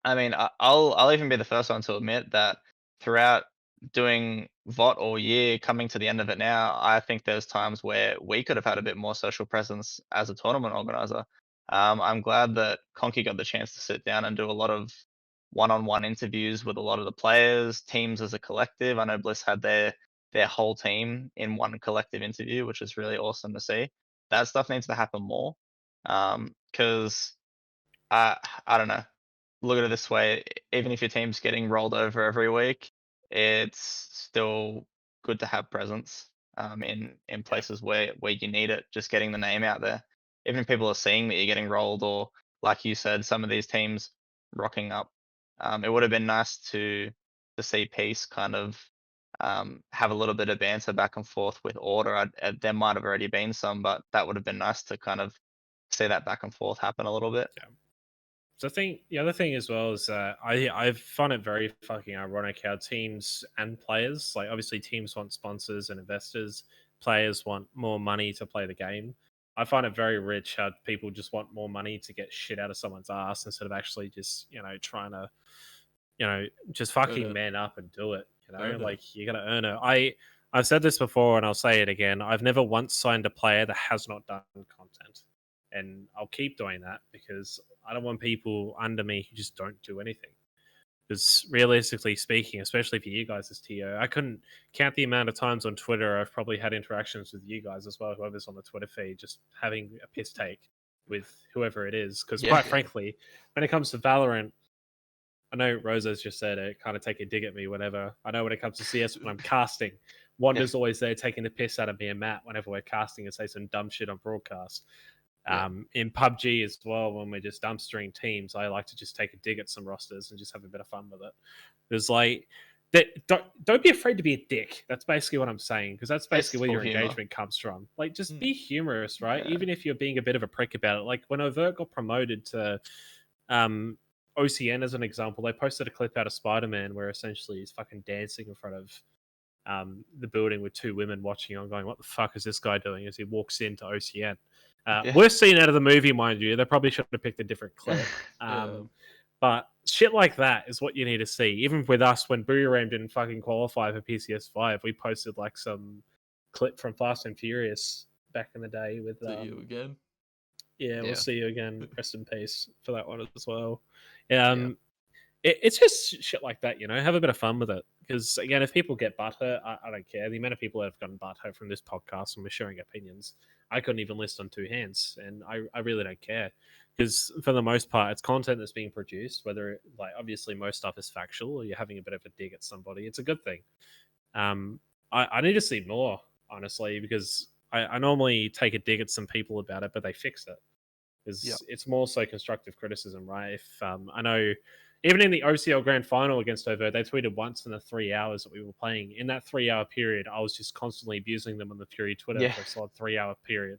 mean, I'll even be the first one to admit that throughout doing VOT all year, coming to the end of it now, I think there's times where we could have had a bit more social presence as a tournament organizer. I'm glad that Conky got the chance to sit down and do a lot of one-on-one interviews with a lot of the players, teams as a collective. I know Bliss had their whole team in one collective interview, which is really awesome to see. That stuff needs to happen more. Because I don't know. Look at it this way, even if your team's getting rolled over every week, it's still good to have presence in places where you need it. Just getting the name out there, even if people are seeing that you're getting rolled, or like you said, some of these teams rocking up. It would have been nice to to see Peace kind of have a little bit of banter back and forth with Order. There might have already been some, but that would have been nice to kind of see that back and forth happen a little bit. So I think the other thing as well is I find it very fucking ironic how teams and players, like obviously teams want sponsors and investors, players want more money to play the game. I find it very rich how people just want more money to get shit out of someone's ass instead of actually just, trying to, just fucking it. man up and do it. Earn it. Like you gotta earn it. I've said this before and I'll say it again. I've never once signed a player that has not done content. And I'll keep doing that because I don't want people under me who just don't do anything. Because realistically speaking, especially for you guys as TO, I couldn't count the amount of times on Twitter I've probably had interactions with you guys as well, whoever's on the Twitter feed, just having a piss take with whoever it is. Because Yeah. quite frankly, when it comes to Valorant, I know Rosa's just said it, kind of take a dig at me whenever. I know when it comes to CS, when I'm casting, Wanda's always there taking the piss out of me and Matt whenever we're casting and say some dumb shit on broadcast. In PUBG as well, when we're just dumpstering teams, I like to just take a dig at some rosters and just have a bit of fun with it. There's like, don't be afraid to be a dick. That's basically what I'm saying, because that's basically where your Tasteful humor. engagement comes from. Like, just be humorous, right? Yeah. Even if you're being a bit of a prick about it. Like when Overt got promoted to OCN as an example, they posted a clip out of Spider-Man where essentially he's fucking dancing in front of the building with two women watching on, going, "What the fuck is this guy doing?" as he walks into OCN. Worst scene out of the movie, mind you. They probably should have picked a different clip. But shit like that is what you need to see. Even with us, when Booyah didn't fucking qualify for PCS 5, we posted like some clip from Fast and Furious back in the day with See you again. Yeah, we'll Yeah. see you again. Rest in peace for that one as well. It's just shit like that, have a bit of fun with it. Because again, if people get butthurt, I don't care. The amount of people that have gotten butthurt from this podcast and we're sharing opinions, I couldn't even list on two hands, and I really don't care. Because for the most part, it's content that's being produced. Whether obviously most stuff is factual, or you're having a bit of a dig at somebody, it's a good thing. I need to see more, honestly, because I normally take a dig at some people about it, but they fix it. It's more so constructive criticism, right? If I know, even in the OCL Grand Final against Overt, they tweeted once in the 3 hours that we were playing. In that 3 hour period, I was just constantly abusing them on the Fury Twitter for a solid 3 hour period.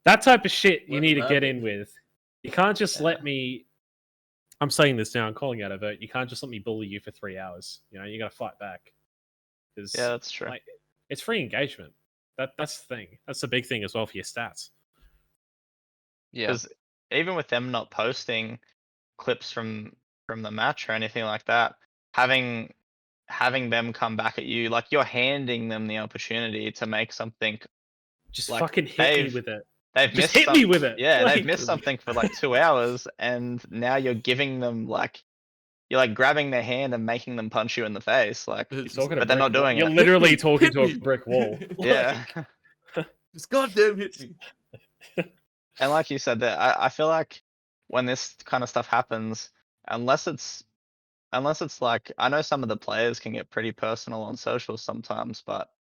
That type of shit you need to get in with. You can't just let me. I'm saying this now. I'm calling out Overt. You can't just let me bully you for 3 hours. You got to fight back. Yeah, that's true. It's free engagement. That's the thing. That's the big thing as well for your stats. Yeah. Because even with them not posting clips from the match or anything like that, having them come back at you, like you're handing them the opportunity to make something. Just Like, fucking hit me with it. They've Just missed hit me with it. Yeah, Like- they've missed something for like 2 hours, and now you're giving them you're grabbing their hand and making them punch you in the face. Like, It's Talking But to they're brick not wall. doing You're it. literally Hit me, talking hit to a me. brick wall. yeah. Just goddamn hit me. And like you said, that I feel like when this kind of stuff happens, unless it's like, I know some of the players can get pretty personal on socials sometimes, but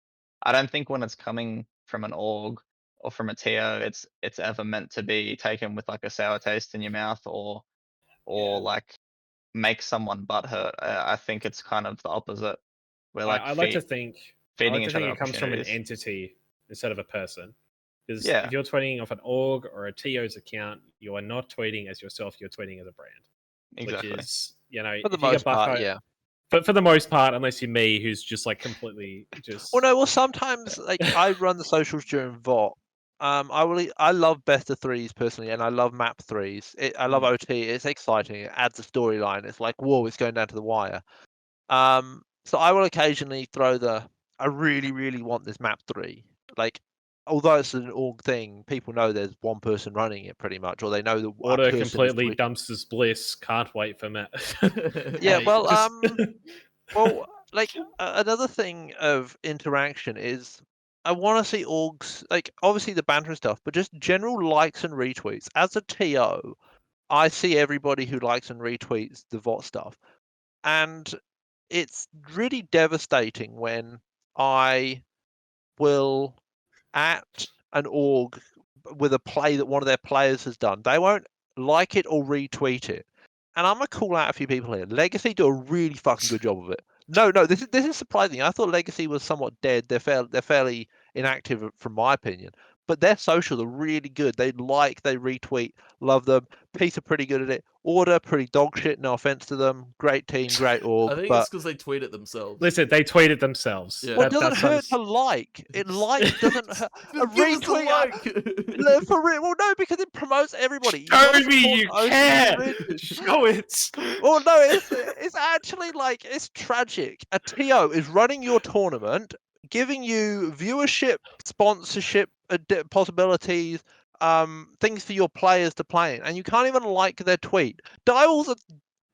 I don't think when it's coming from an org or from a TO, it's ever meant to be taken with like a sour taste in your mouth or like make someone butthurt. I think it's kind of the opposite. We're like I like to think feeding each other it comes from an opportunities. entity instead of a person. Because Yeah. if you're tweeting off an org or a TO's account, you are not tweeting as yourself. You're tweeting as a brand. Exactly. Which is, For the if you get most part, butthurt- yeah. But for the most part, unless you're me, who's just like completely just. Well, no. Well, sometimes I run the socials during VOT. I love best of threes personally, and I love map threes. I love OT. It's exciting. It adds a storyline. It's like, whoa, it's going down to the wire. So I will occasionally throw I really, really want this map 3. Like, although it's an org thing, people know there's one person running it pretty much, or they know that one Order person is completely doing- dumpsters bliss. Can't wait for Matt. Yeah, well, just- Well, like another thing of interaction is I want to see orgs, like obviously the banter and stuff, but just general likes and retweets. As a TO, I see everybody who likes and retweets the VOT stuff, and it's really devastating when I will at an org with a play that one of their players has done. They won't like it or retweet it. And I'm going to call out a few people here. Legacy do a really fucking good job of it. No. This is surprising. I thought Legacy was somewhat dead. They're fairly inactive, from my opinion. But their socials are really good. They retweet, love them. Peace are pretty good at it. Order, pretty dog shit. No offense to them. Great team, great org. I think but it's because they tweet it themselves. Listen, they tweeted themselves. Yeah. well, it doesn't That's hurt honest- to like. It doesn't hurt. A Just give us a retweet. like. No, for real. Well, no, because it promotes everybody. You Show gotta me support you the OC care. grid. Show it. Well, no, it's actually like it's tragic. A TO is running your tournament, giving you viewership, sponsorship possibilities, things for your players to play in, and you can't even like their tweet. Dials are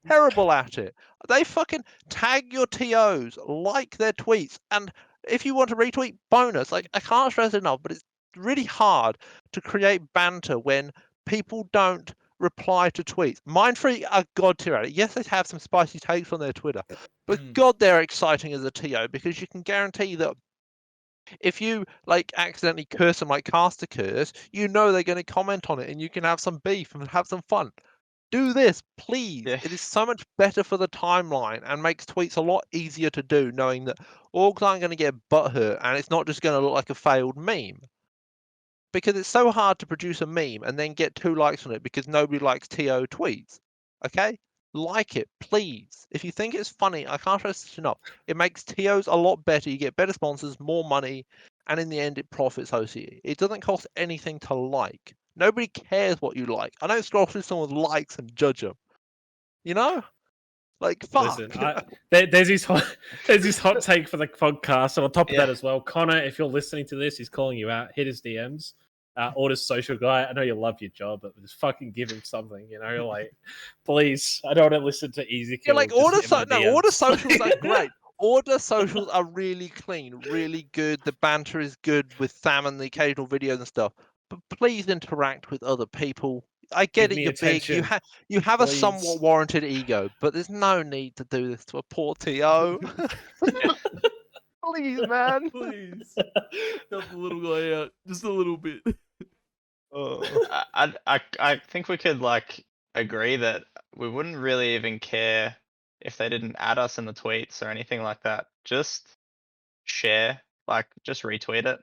terrible at it. They fucking tag your TOs, like their tweets, and if you want to retweet, bonus. Like, I can't stress it enough, but it's really hard to create banter when people don't reply to tweets. Mindfreak are god tier at it. Yes, they have some spicy takes on their Twitter, but god, they're exciting as a TO because you can guarantee that if you like accidentally curse them like Caster Curse, you know they're going to comment on it and you can have some beef and have some fun. Do this, please. Yeah. It is so much better for the timeline and makes tweets a lot easier to do, knowing that orgs aren't going to get butthurt and it's not just going to look like a failed meme. Because it's so hard to produce a meme and then get 2 likes on it because nobody likes TO tweets. Okay? Like it, please. If you think it's funny, I can't stress this enough. It makes TOs a lot better. You get better sponsors, more money, and in the end, it profits OCE. It doesn't cost anything to like. Nobody cares what you like. I don't scroll through someone's likes and judge them. You know? Like, fuck. Listen, there's his hot take for the podcast, and on top of that as well, Connor, if you're listening to this, he's calling you out. Hit his DMs. Order's social guy. I know you love your job, but just fucking give him something. You know, like, please. I don't want to listen to Easy Kill. Yeah, like order socials are great. Order socials are really clean, really good. The banter is good with Sam and the occasional videos and stuff. But please interact with other people. I get Give it, me you're big. You have a please. somewhat warranted ego, but there's no need to do this to a poor TO. Please, man. Please. Help the little guy out. Just a little bit. I think we could like agree that we wouldn't really even care if they didn't add us in the tweets or anything like that. Just share, like just retweet it.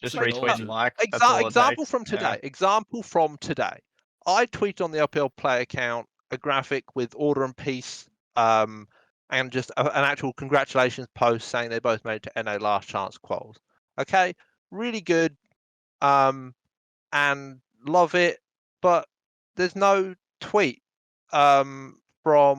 Just Like, retweet and like. That's all it Example takes. from Yeah. today. Example from today. I tweeted on the LPL Play account a graphic with Order and Peace, and just an actual congratulations post saying they both made it to NA last chance quals. Okay, really good, and love it. But there's no tweet, there's no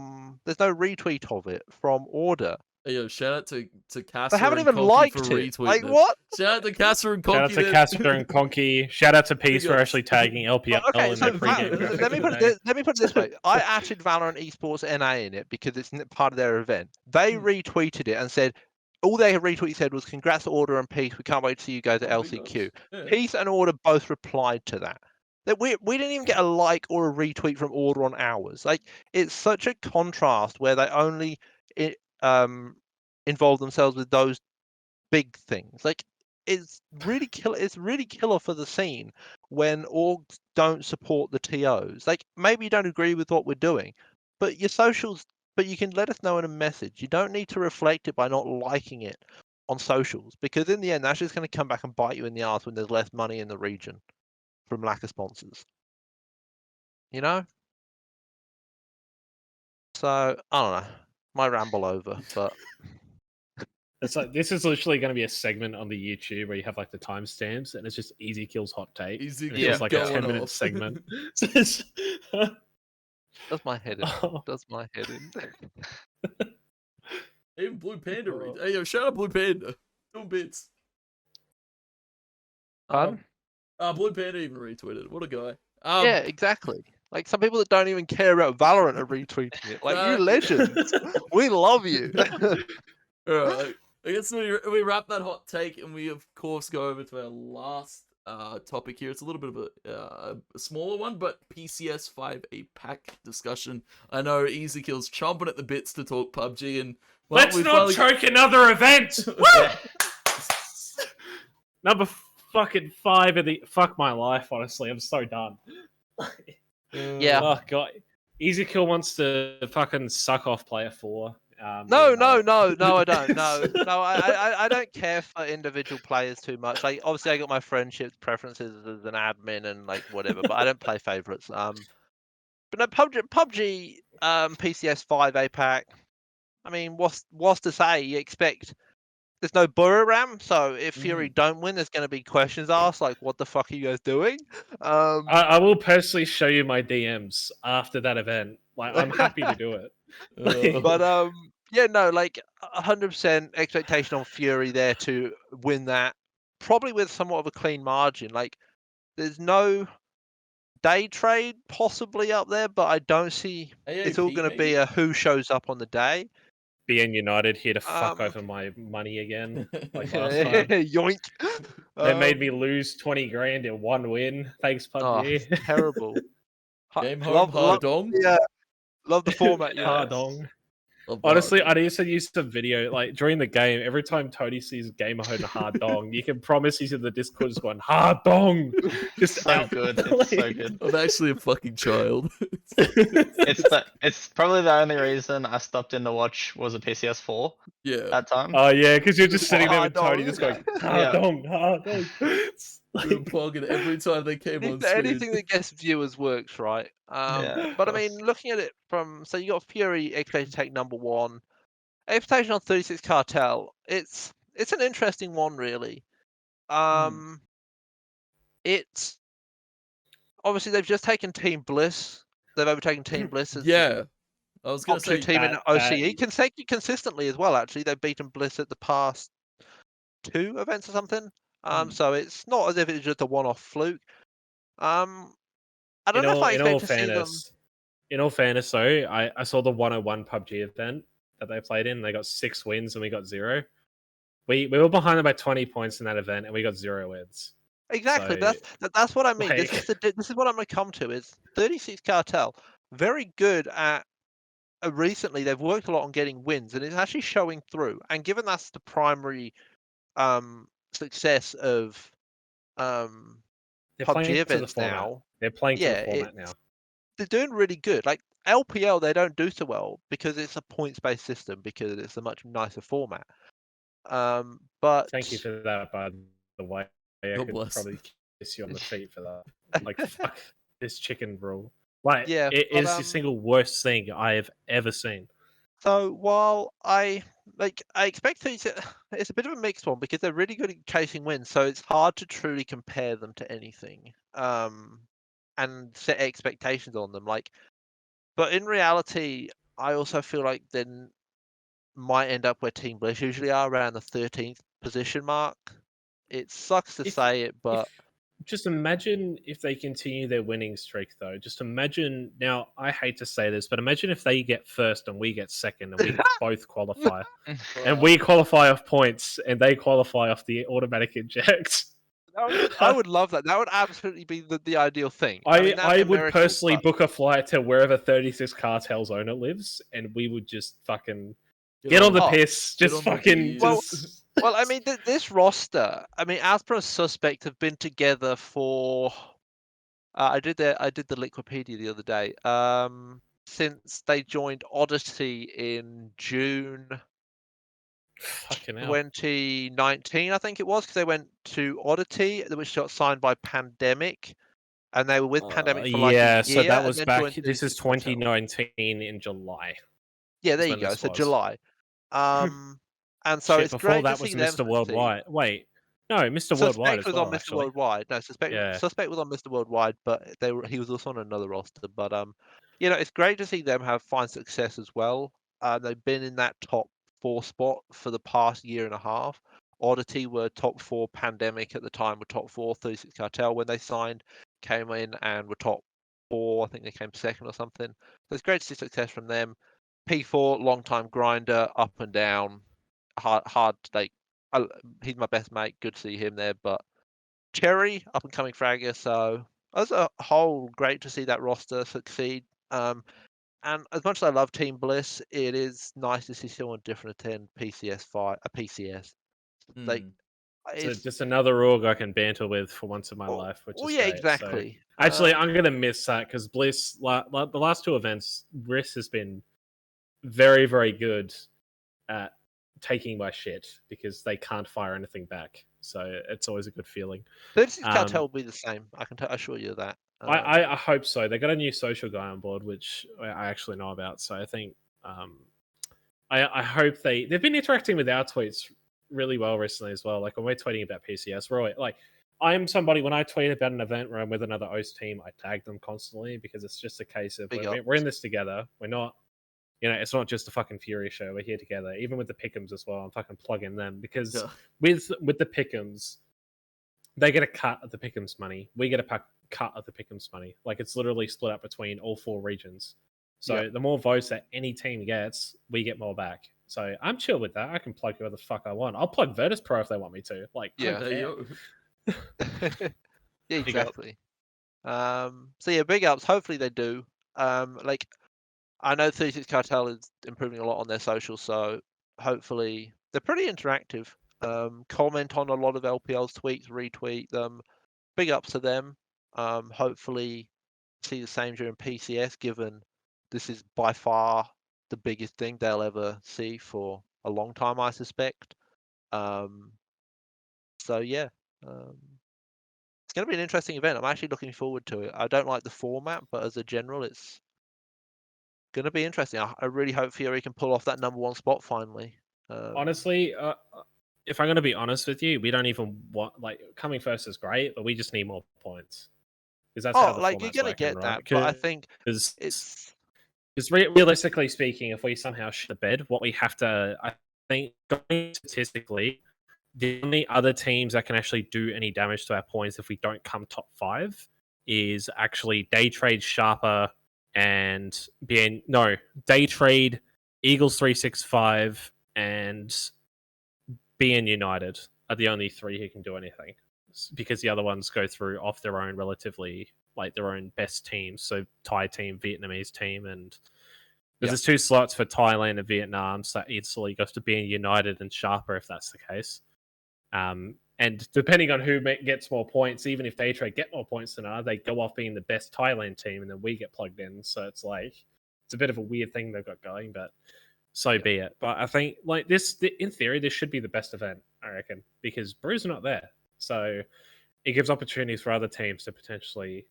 retweet of it from Order. Hey, yo, shout out to Casser They haven't and even Conky liked for it. retweeting Like it. what? Shout out to Casser and Conky. Shout out to then. Casper and Conky. Shout out to Peace for Big ups. actually tagging LPL Okay, in so their pregame graphic let me put today. it this way. I added Valorant Esports NA in it because it's part of their event. They retweeted it and said, all their retweet said was, "Congrats to Order and Peace. We can't wait to see you guys at Oh, big LCQ." ups. Yeah. Peace and Order both replied to that. That we didn't even get a like or a retweet from Order on ours. Like, it's such a contrast where they only involve themselves with those big things. Like, it's really killer for the scene when orgs don't support the TOs. Like, maybe you don't agree with what we're doing, but your socials, but you can let us know in a message. You don't need to reflect it by not liking it on socials, because in the end, that's just going to come back and bite you in the ass when there's less money in the region from lack of sponsors. You know? So, I don't know. My ramble over, but It's like this is literally going to be a segment on the YouTube where you have like the timestamps, and it's just Easy Kill's hot take. Easy And Kill's it's like a going 10-minute off. segment. does my head in. Oh. Does my head in. Even Blue Panda reads. Hey, yo, shout out Blue Panda. Doing bits. Pardon? Blue Panda even retweeted. What a guy. Yeah, exactly. Like, some people that don't even care about Valorant are retweeting it. Like, you legends. We love you. Alright. I guess we wrap that hot take and we, of course, go over to our last topic here. It's a little bit of a smaller one, but PCS 5 pack discussion. I know Easy Kill's chomping at the bits to talk PUBG, and well, Let's we not finally- choke another event. Woo! Number fucking 5 of the fuck my life. Honestly, I'm so done. Yeah. Oh god. Easy Kill wants to fucking suck off player 4. No, email it. no, I don't. No, I don't care for individual players too much. Like, obviously, I got my friendships preferences as an admin and like whatever, but I don't play favorites. But no, PUBG, PCS 5 APAC. I mean, what's to say? You expect there's no Buriram, so if Fury don't win, there's going to be questions asked like, "What the fuck are you guys doing?" I will personally show you my DMs after that event. Like, I'm happy to do it. Uh, Yeah, no, like 100% expectation on Fury there to win that, probably with somewhat of a clean margin. Like, there's no day trade possibly up there, but I don't see it's all AAP going to be maybe? a who shows up on the day. BN United here to fuck Um, over my money again. Like last time. Yoink. They made me lose 20 grand in one win. Thanks, Oh, PUBG. it's terrible. Game home, hard dong. Yeah, love the format. Yeah. Hardong. Love the Honestly, hard I need to use the video like during the game. Every time Tony sees Gamer Home hard dong, you can promise he's in the Discord just going hard dong. Just So out- good. It's so good. I'm actually a fucking child. It's probably the only reason I stopped in to watch was a PCS 4 Yeah. that time. Oh yeah, because you're just sitting there with Hard Tony, dong. just going Yeah. hard dong. It's We were like- plugging it every time they came on screen. Anything that gets viewers works, right? Yeah, But I of mean, course. looking at it from so you got Fury expected to take number one, expectation on 36 Cartel. It's an interesting one, really. It's obviously they've just taken Team Bliss. They've overtaken Team Bliss as Yeah. I was gonna top two say team in that- OCE consistently as well. Actually, they've beaten Bliss at the past 2 events or something. So it's not as if it's just a one-off fluke. I don't know if I expect to see them. In all fairness, though, I saw the 101 PUBG event that they played in. They got 6 wins and we got 0. We were behind them by 20 points in that event and we got 0 wins. Exactly, So, that's what I mean. like- This is what I'm going to come to. Is 36 Cartel very good at. Recently, they've worked a lot on getting wins, and it's actually showing through. And given that's the primary success of They're PUBG playing to the events format. now, They're playing to Yeah, the format now. they're doing really good. Like LPL, they don't do so well because it's a points-based system because it's a much nicer format. But Thank you for that, by the way. I God could bless. probably kiss you on the feet for that. Like, fuck this chicken rule. Like, Yeah, it but, is the single worst thing I have ever seen. So while I expect it's a bit of a mixed one because they're really good at chasing wins, so it's hard to truly compare them to anything and set expectations on them. Like, but in reality, I also feel like then might end up where Team Bliss usually are, around the 13th position mark. It sucks to If- say it, but Just imagine if they continue their winning streak, though. Just imagine. Now, I hate to say this, but imagine if they get first and we get second and we both qualify. And we qualify off points and they qualify off the automatic eject. I would love that. That would absolutely be the ideal thing. mean, that'd I be a would miracle, personally but- book a flight to wherever 36 Cartel's owner lives and we would just fucking get on the Oh, piss. get Just on the fucking. beach. Well, Just... Well, I mean, this roster. I mean, Aspera and Suspect have been together for. I did the Liquipedia the other day. Since they joined Oddity in June Fucking hell. 2019, I think it was, because they went to Oddity, which got signed by Pandemic, and they were with Pandemic for like a year. so that and was then back. joined This is 36 Cartel. 2019 in July. Yeah, there is you when go. this So was. July. And so Shit, it's before great that to was see them Mr. succeed. Worldwide. Wait, no, Mr. Suspect Worldwide as was well. on Mr. Actually, Worldwide. No, Yeah. Suspect was on Mr. Worldwide, but he was also on another roster. But it's great to see them find success as well. They've been in that top 4 spot for the past year and a half. Oddity were top 4. Pandemic at the time were top 4. 36 Cartel when they signed came in and were top 4. I think they came second or something. So it's great to see success from them. P4, long time grinder, up and down, hard. Like he's my best mate. Good to see him there. But Cherry, up and coming fragger. So as a whole, great to see that roster succeed. And as much as I love Team Bliss, it is nice to see someone different attend PCS 5, a PCS. Like, So it's, just another org I can banter with for once in my life, which is yeah, great. So- exactly. Actually, I'm gonna miss that because Bliss, the last 2 events, Bliss has been very, very good. at taking my shit because they can't fire anything back. So it's always a good feeling. 36 Cartel will be the same. I can assure you that. I hope so. They got a new social guy on board, which I actually know about. So I think I hope they've been interacting with our tweets really well recently as well. Like when we're tweeting about PCS, we're always, like, I am somebody when I tweet about an event where I'm with another host team, I tag them constantly because it's just a case of Big we're in this together. We're not, it's not just a fucking Fury show. We're here together. Even with the Pick'ems as well, I'm fucking plugging them because Yeah. with the Pick'ems, they get a cut of the Pick'ems money. We get a cut of the Pick'ems money. Like it's literally split up between all 4 regions. So the more votes that any team gets, we get more back. So I'm chill with that. I can plug whoever the fuck I want. I'll plug Virtus Pro if they want me to. Like, I don't Yeah. Hey, care. yo. Yeah, Big up. exactly. So yeah, big ups. Hopefully they do. Like I know 36 Cartel is improving a lot on their socials, so hopefully they're pretty interactive. Comment on a lot of LPL's tweets, retweet them. Big ups to them. Hopefully see the same during PCS, given this is by far the biggest thing they'll ever see for a long time, I suspect. So yeah, it's going to be an interesting event. I'm actually looking forward to it. I don't like the format, but as a general, it's going to be interesting. I really hope Fury can pull off that #1 spot finally. Honestly, if I'm going to be honest with you, we don't even want, like, coming first is great, but we just need more points. Because that's how the like you're format's going to working, get right? that, but I think Because it's realistically speaking, if we somehow shit the bed, what we have to, I think, going statistically, the only other teams that can actually do any damage to our points if we don't come top 5 is actually Day Trade, Sharper, and Day Trade, Eagles 365, and BN United are the only 3 who can do anything, because the other ones go through off their own relatively, like their own best teams. So Thai team, Vietnamese team, and there's 2 slots for Thailand and Vietnam, so that instantly goes to BN United and Sharper if that's the case. And depending on who gets more points, even if Day Trade get more points than us, they go off being the best Thailand team, and then we get plugged in. So it's like, it's a bit of a weird thing they've got going, but so be it. But I think, like, this, in theory, this should be the best event, I reckon, because Brew's not there. So it gives opportunities for other teams to potentially,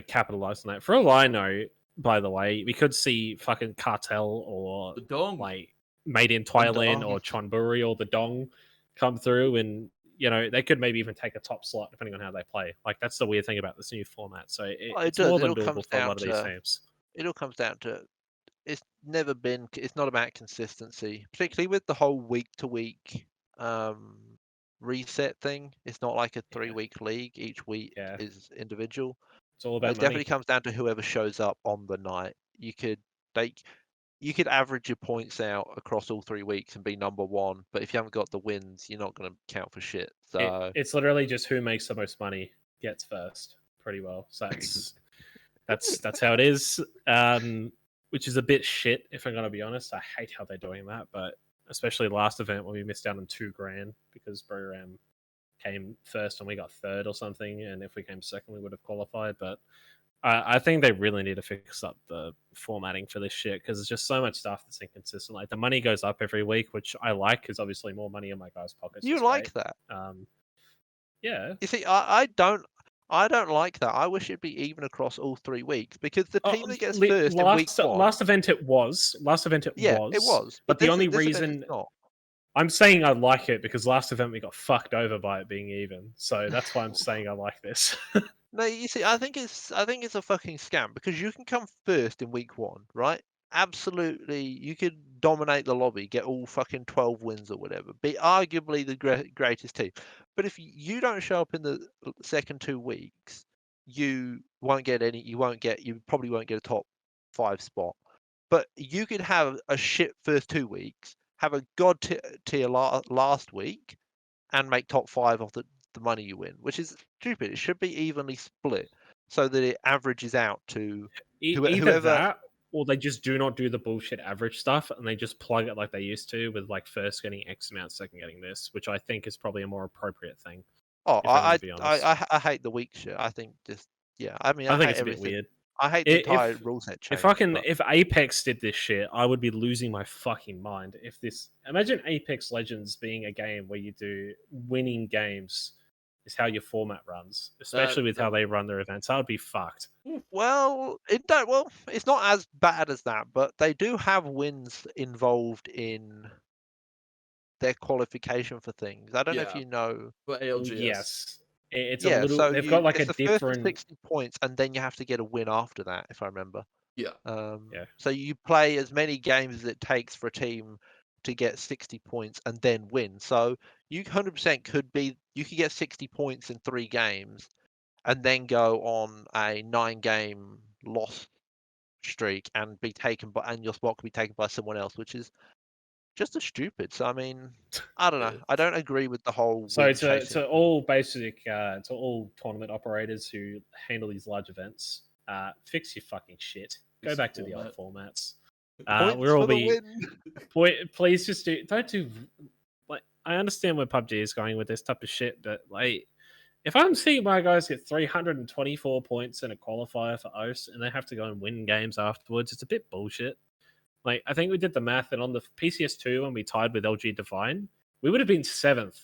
capitalize on that. For all I know, by the way, we could see fucking Cartel or The dong. like Made in Thailand Dong. or Chonburi or the Dong come through, and they could maybe even take a top slot depending on how they play. Like, that's the weird thing about this new format. So it's does. more It than all doable comes for a down lot of these to teams. it all comes down to it's not about consistency, particularly with the whole week to week reset thing. It's not like a 3-week league. Each week Yeah. is individual. It's all It about definitely money. comes down to whoever shows up on the night. You could average your points out across all 3 weeks and be #1, but if you haven't got the wins, you're not going to count for shit. So It's literally just who makes the most money gets first, pretty well. So that's how it is. Which is a bit shit, if I'm gonna be honest. I hate how they're doing that, but especially last event when we missed out on $2,000 because Broram came first and we got third or something, and if we came second, we would have qualified. But I think they really need to fix up the formatting for this shit because there's just so much stuff that's inconsistent. Like, the money goes up every week, which I like because obviously more money in my guys' pockets. you is like great. that? Yeah. You see, I don't like that. I wish it'd be even across all 3 weeks because the team that gets first in week 1. Last event it was. Yeah, was. it was. But the only this event reason it's not. I'm saying I like it because last event we got fucked over by it being even. So that's why I'm saying I like this. No, you see, I think it's a fucking scam because you can come first in week 1, right? Absolutely, you could dominate the lobby, get all fucking 12 wins or whatever, be arguably the greatest team. But if you don't show up in the second 2 weeks, you won't get any. You probably won't get a top 5 spot. But you could have a shit first 2 weeks, have a god tier last week, and make top 5 off the money you win, which is stupid. It should be evenly split so that it averages out to Either whoever. that, or they just do not do the bullshit average stuff and they just plug it like they used to, with like first getting X amount, second getting this, which I think is probably a more appropriate thing. Oh, if I'm gonna be honest. I hate the week shit. I think just I mean I think hate it's a bit everything. weird. I hate the If- entire rule set change. If Apex did this shit, I would be losing my fucking mind. Imagine Apex Legends being a game where you do winning games is how your format runs, especially with how they run their events. I would be fucked. Well, it's not as bad as that, but they do have wins involved in their qualification for things. I don't know if Yeah. you know. For ALGS. Yes, it's Yeah, a little. so They've got like it's a the first different. 60 points, and then you have to get a win after that, if I remember. Yeah. Yeah. So you play as many games as it takes for a team to get 60 points and then win. So you 100% you could get 60 points in 3 games and then go on a 9-game loss streak and your spot could be taken by someone else, which is just as stupid. So I mean, I don't know. Yeah. I don't agree with the whole So win to chasing. all to all tournament operators who handle these large events, fix your fucking shit. Go Fix back your to the old formats. Points We're all for the be win. please just don't do like I understand where PUBG is going with this type of shit, but like if I'm seeing my guys get 324 points in a qualifier for OS and they have to go and win games afterwards, it's a bit bullshit. Like I think we did the math, and on the PCS2 when we tied with LG Divine, we would have been 7th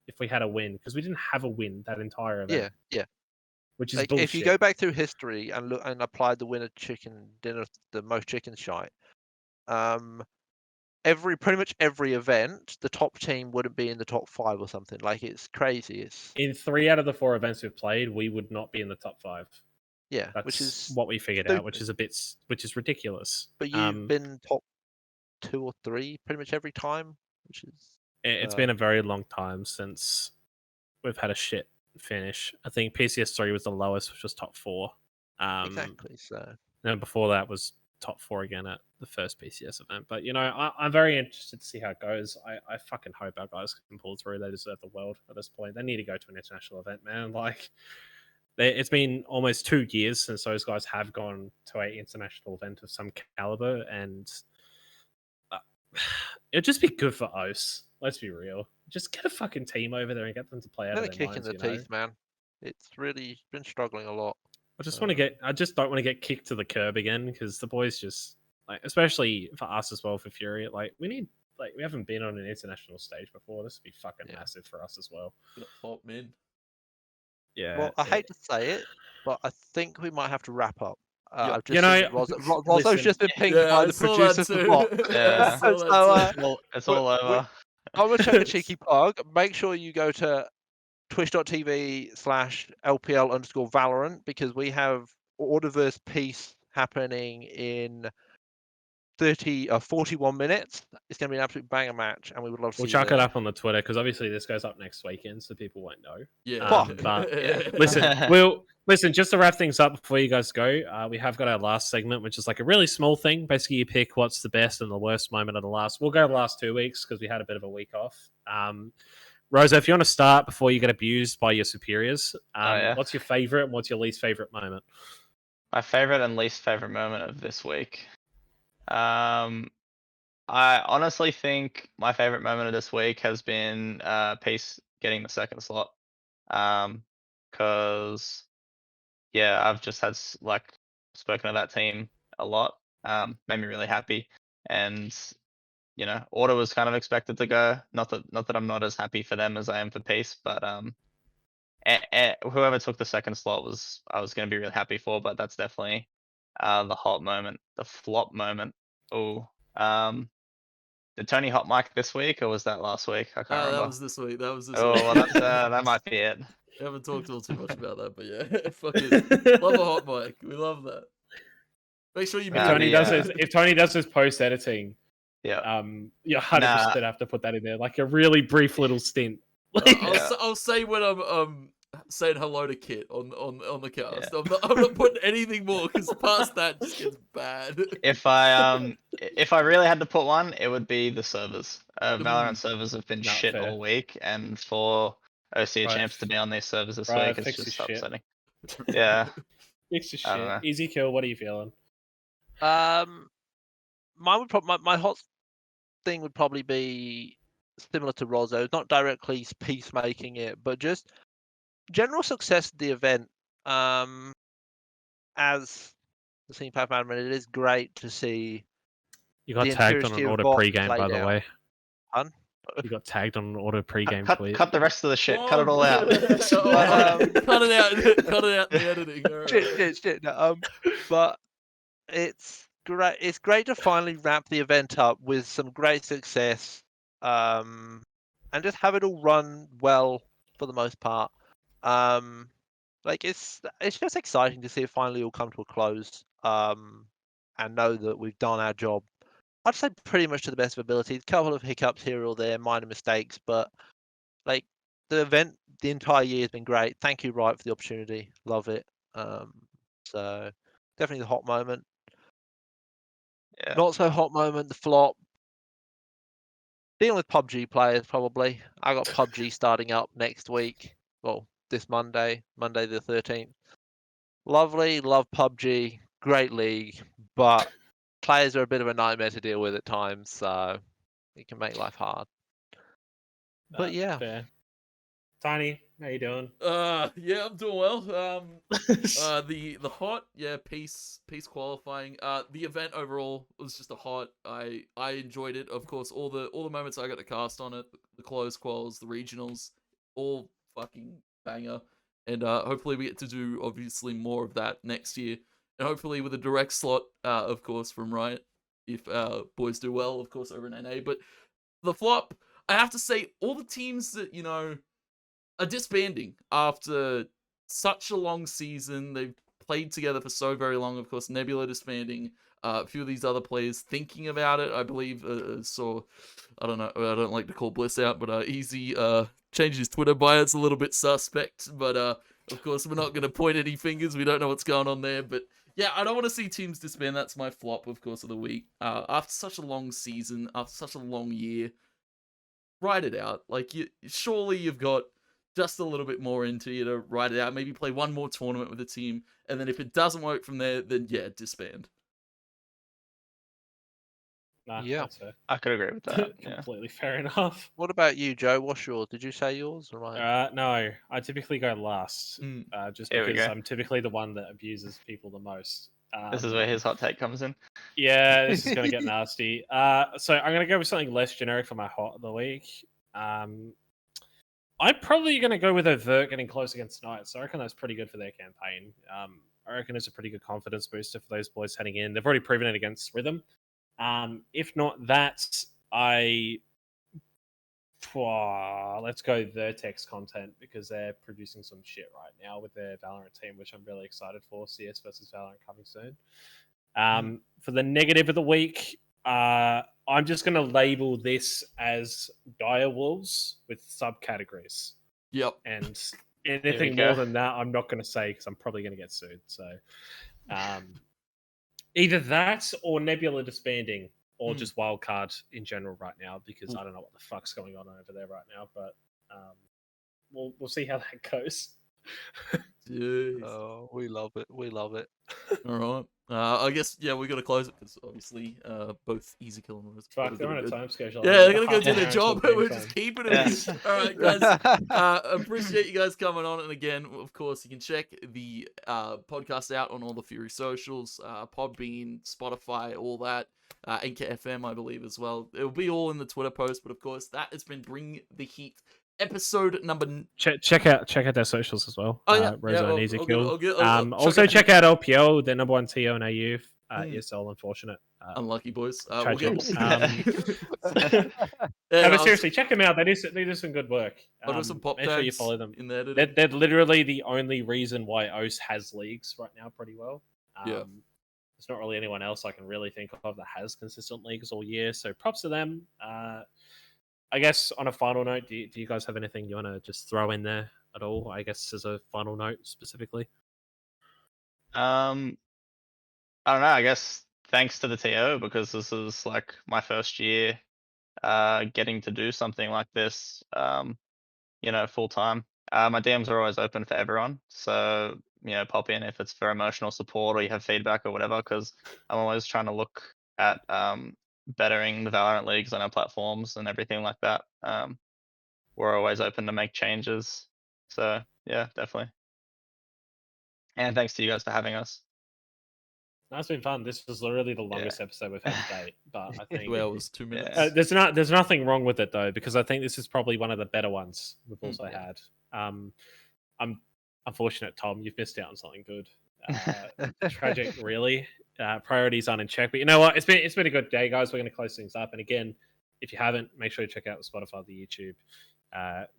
if we had a win because we didn't have a win that entire event. Yeah. Which is Like bullshit. if you go back through history and look and apply the winner chicken dinner, the most chicken shite, pretty much every event, the top team wouldn't be in the top 5 or something. Like it's crazy. It's In 3 out of the 4 events we've played, we would not be in the top 5. yeah, That's which is what we figured out, which stupid. is ridiculous. But you've been top 2 or 3 pretty much every time, which is It's been a very long time since we've had a shit finish. I think PCS3 was the lowest, which was top 4. exactly so. And before that was top 4 again at the first PCS event. But I'm very interested to see how it goes. I fucking hope our guys can pull through. They deserve the world at this point. They need to go to an international event, man. Like it's been almost 2 years since those guys have gone to an international event of some caliber, and it'd just be good for OS. Let's be real. Just get a fucking team over there and get them to play out Been of a their kick in minds, the teeth, man. It's really been struggling a lot. I just don't want to get kicked to the curb again because the boys just like, especially for us as well for Fury. Like we haven't been on an international stage before. This would be fucking massive for us as well. Hot man. Yeah. Well, I hate to say it, but I think we might have to wrap up. Yeah. I've just seen Rozzo's listen, just been pinged Yeah, by I the saw that producers too. of Block. Yeah. I saw So, that too. It's all over. I'm going to chuck a cheeky plug. Make sure you go to twitch.tv/LPL_Valorant because we have Orderverse Peace happening in 41 minutes. It's going to be an absolute banger match, and we would love to We'll see you chuck it there. up on the Twitter because obviously this goes up next weekend, so people won't know. Yeah. Fuck. But listen. Just to wrap things up before you guys go, we have got our last segment, which is like a really small thing. Basically, you pick what's the best and the worst moment of the last. We'll go the last 2 weeks because we had a bit of a week off. Rosa, if you want to start before you get abused by your superiors, yeah. what's your favorite and what's your least favorite moment? My favorite and least favorite moment of this week. I honestly think my favorite moment of this week has been Peace getting the second slot. Cause yeah, I've just had spoken to that team a lot. Made me really happy, and Order was kind of expected to go. Not that I'm not as happy for them as I am for Peace, but whoever took the second slot I was going to be really happy for. But that's definitely the hot moment, the flop moment. Oh, did Tony hot mic this week or was that last week? I can't remember. That was this week. That was this Oh, week. well, that might be it. We haven't talked all too much about that, but yeah, fucking love a hot mic. We love that. Make sure you. If Tony does his post editing, yeah, you 100% have to put that in there, like a really brief little stint. I'll say when I'm saying hello to Kit on the cast. Yeah. I'm not putting anything more because past that just gets bad. If I really had to put one, it would be the servers. Valorant servers have been shit all week, and for OC champs to be on these servers this week is just upsetting. Yeah, fix your shit. Easy kill. What are you feeling? Mine would my hot thing would probably be similar to Rozzo, not directly peacemaking it, but just general success of the event. As the Senior Path Madman, it is great to see You got the tagged on entirety an of auto VOT pregame, by played the out. way. Hun? You got tagged on an auto pregame Cut, tweet. cut the rest of the shit. Cut it all out. Cut it out. Cut it out in the editing. All right. Shit. No, but it's great. It's great to finally wrap the event up with some great success, and just have it all run well for the most part. Like it's just exciting to see it finally all come to a close. And know that we've done our job. I'd say pretty much to the best of ability. A couple of hiccups here or there, minor mistakes, but like the event, the entire year has been great. Thank you, Riot, for the opportunity. Love it. So definitely the hot moment. Yeah. Not so hot moment, the flop. Dealing with PUBG players, probably. I got PUBG starting up next week. Well, this Monday, Monday the 13th. Lovely, love PUBG, great league, but players are a bit of a nightmare to deal with at times, so it can make life hard. But yeah. Fair. Tiny, how you doing? Yeah, I'm doing well. The hot, yeah, peace qualifying. The event overall was just a hot. I enjoyed it. Of course, all the moments I got to cast on it, the close quals, the regionals, all fucking banger. And hopefully we get to do obviously more of that next year. And hopefully with a direct slot, of course, from Riot, if boys do well, of course, over in NA. But the flop, I have to say, all the teams that are disbanding after such a long season. They've played together for so very long. Of course, Nebula disbanding. A few of these other players thinking about it. I believe saw. I don't know. I don't like to call Bliss out, but Easy changed his Twitter bio. It's a little bit suspect, but of course we're not going to point any fingers. We don't know what's going on there, but yeah, I don't want to see teams disband. That's my flop, of course, of the week. After such a long season, after such a long year, write it out. Like surely you've got just a little bit more into you to write it out. Maybe play one more tournament with the team, and then if it doesn't work from there, then yeah, disband. Nah, Yeah. that's fair. I could agree with that. Yeah. Completely fair enough. What about you, Joe? What's yours? Did you say yours or mine? No, I typically go last, just Here we because go. I'm typically the one that abuses people the most. This is where his hot take comes in. Yeah, this is going to get nasty. So I'm going to go with something less generic for my hot of the week. I'm probably going to go with Overt getting close against Knights. I reckon that's pretty good for their campaign. I reckon it's a pretty good confidence booster for those boys heading in. They've already proven it against Rhythm. If not that, let's go Vertex content, because they're producing some shit right now with their Valorant team, which I'm really excited for. CS versus Valorant coming soon. For the negative of the week, I'm just going to label this as Dire Wolves with subcategories. Yep. And anything more than that, I'm not going to say, because I'm probably going to get sued. So either that or Nebula disbanding, or just Wildcard in general right now, because I don't know what the fuck's going on over there right now. But we'll see how that goes. Jeez. Oh, we love it. We love it. All right. I guess yeah, we got to close it because obviously both Easy Kill and Rose. Fuck, they're on a time schedule. Yeah, they're gonna go do their job. We're just keeping it. Yeah. All right, guys. Appreciate you guys coming on, and again, of course, you can check the podcast out on all the Fury socials, Podbean, Spotify, all that. Anchor FM, I believe, as well. It'll be all in the Twitter post, but of course, that has been Bring the Heat. Episode number. Check out their socials as well. Oh yeah, Rosa and Easy Kill. I'll Also check out LPL, the number one TO in AU. ESL, unfortunate. Unlucky boys. Tragic. Yeah, but seriously, check them out. They do some good work. I'll do some pop make sure you tags follow them. in there. They're literally the only reason why OS has leagues right now pretty well. Yeah. There's not really anyone else I can really think of that has consistent leagues all year. So props to them. I guess on a final note, do you guys have anything you want to just throw in there at all? I guess as a final note specifically. I don't know. I guess thanks to the TO, because this is like my first year getting to do something like this, full time. My DMs are always open for everyone, so pop in if it's for emotional support or you have feedback or whatever, because I'm always trying to look at bettering the Valorant leagues on our platforms and everything like that. We're always open to make changes, so yeah, definitely. And thanks to you guys for having us. That's been fun. This was literally the longest episode we've had to date, but I think 2 hours, 2 minutes. there's nothing wrong with it though, because I think this is probably one of the better ones we've also had. I'm unfortunate, Tom. You've missed out on something good. Tragic, really. Priorities aren't in check, but you know what? It's been a good day, guys. We're going to close things up, and again, if you haven't, make sure you check out the Spotify, the YouTube,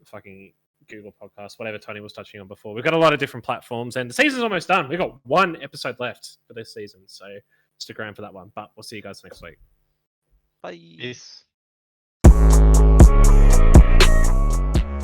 fucking Google Podcast, whatever Tony was touching on before. We've got a lot of different platforms, and the season's almost done. We've got one episode left for this season, so stick around for that one. But we'll see you guys next week. Bye. Peace.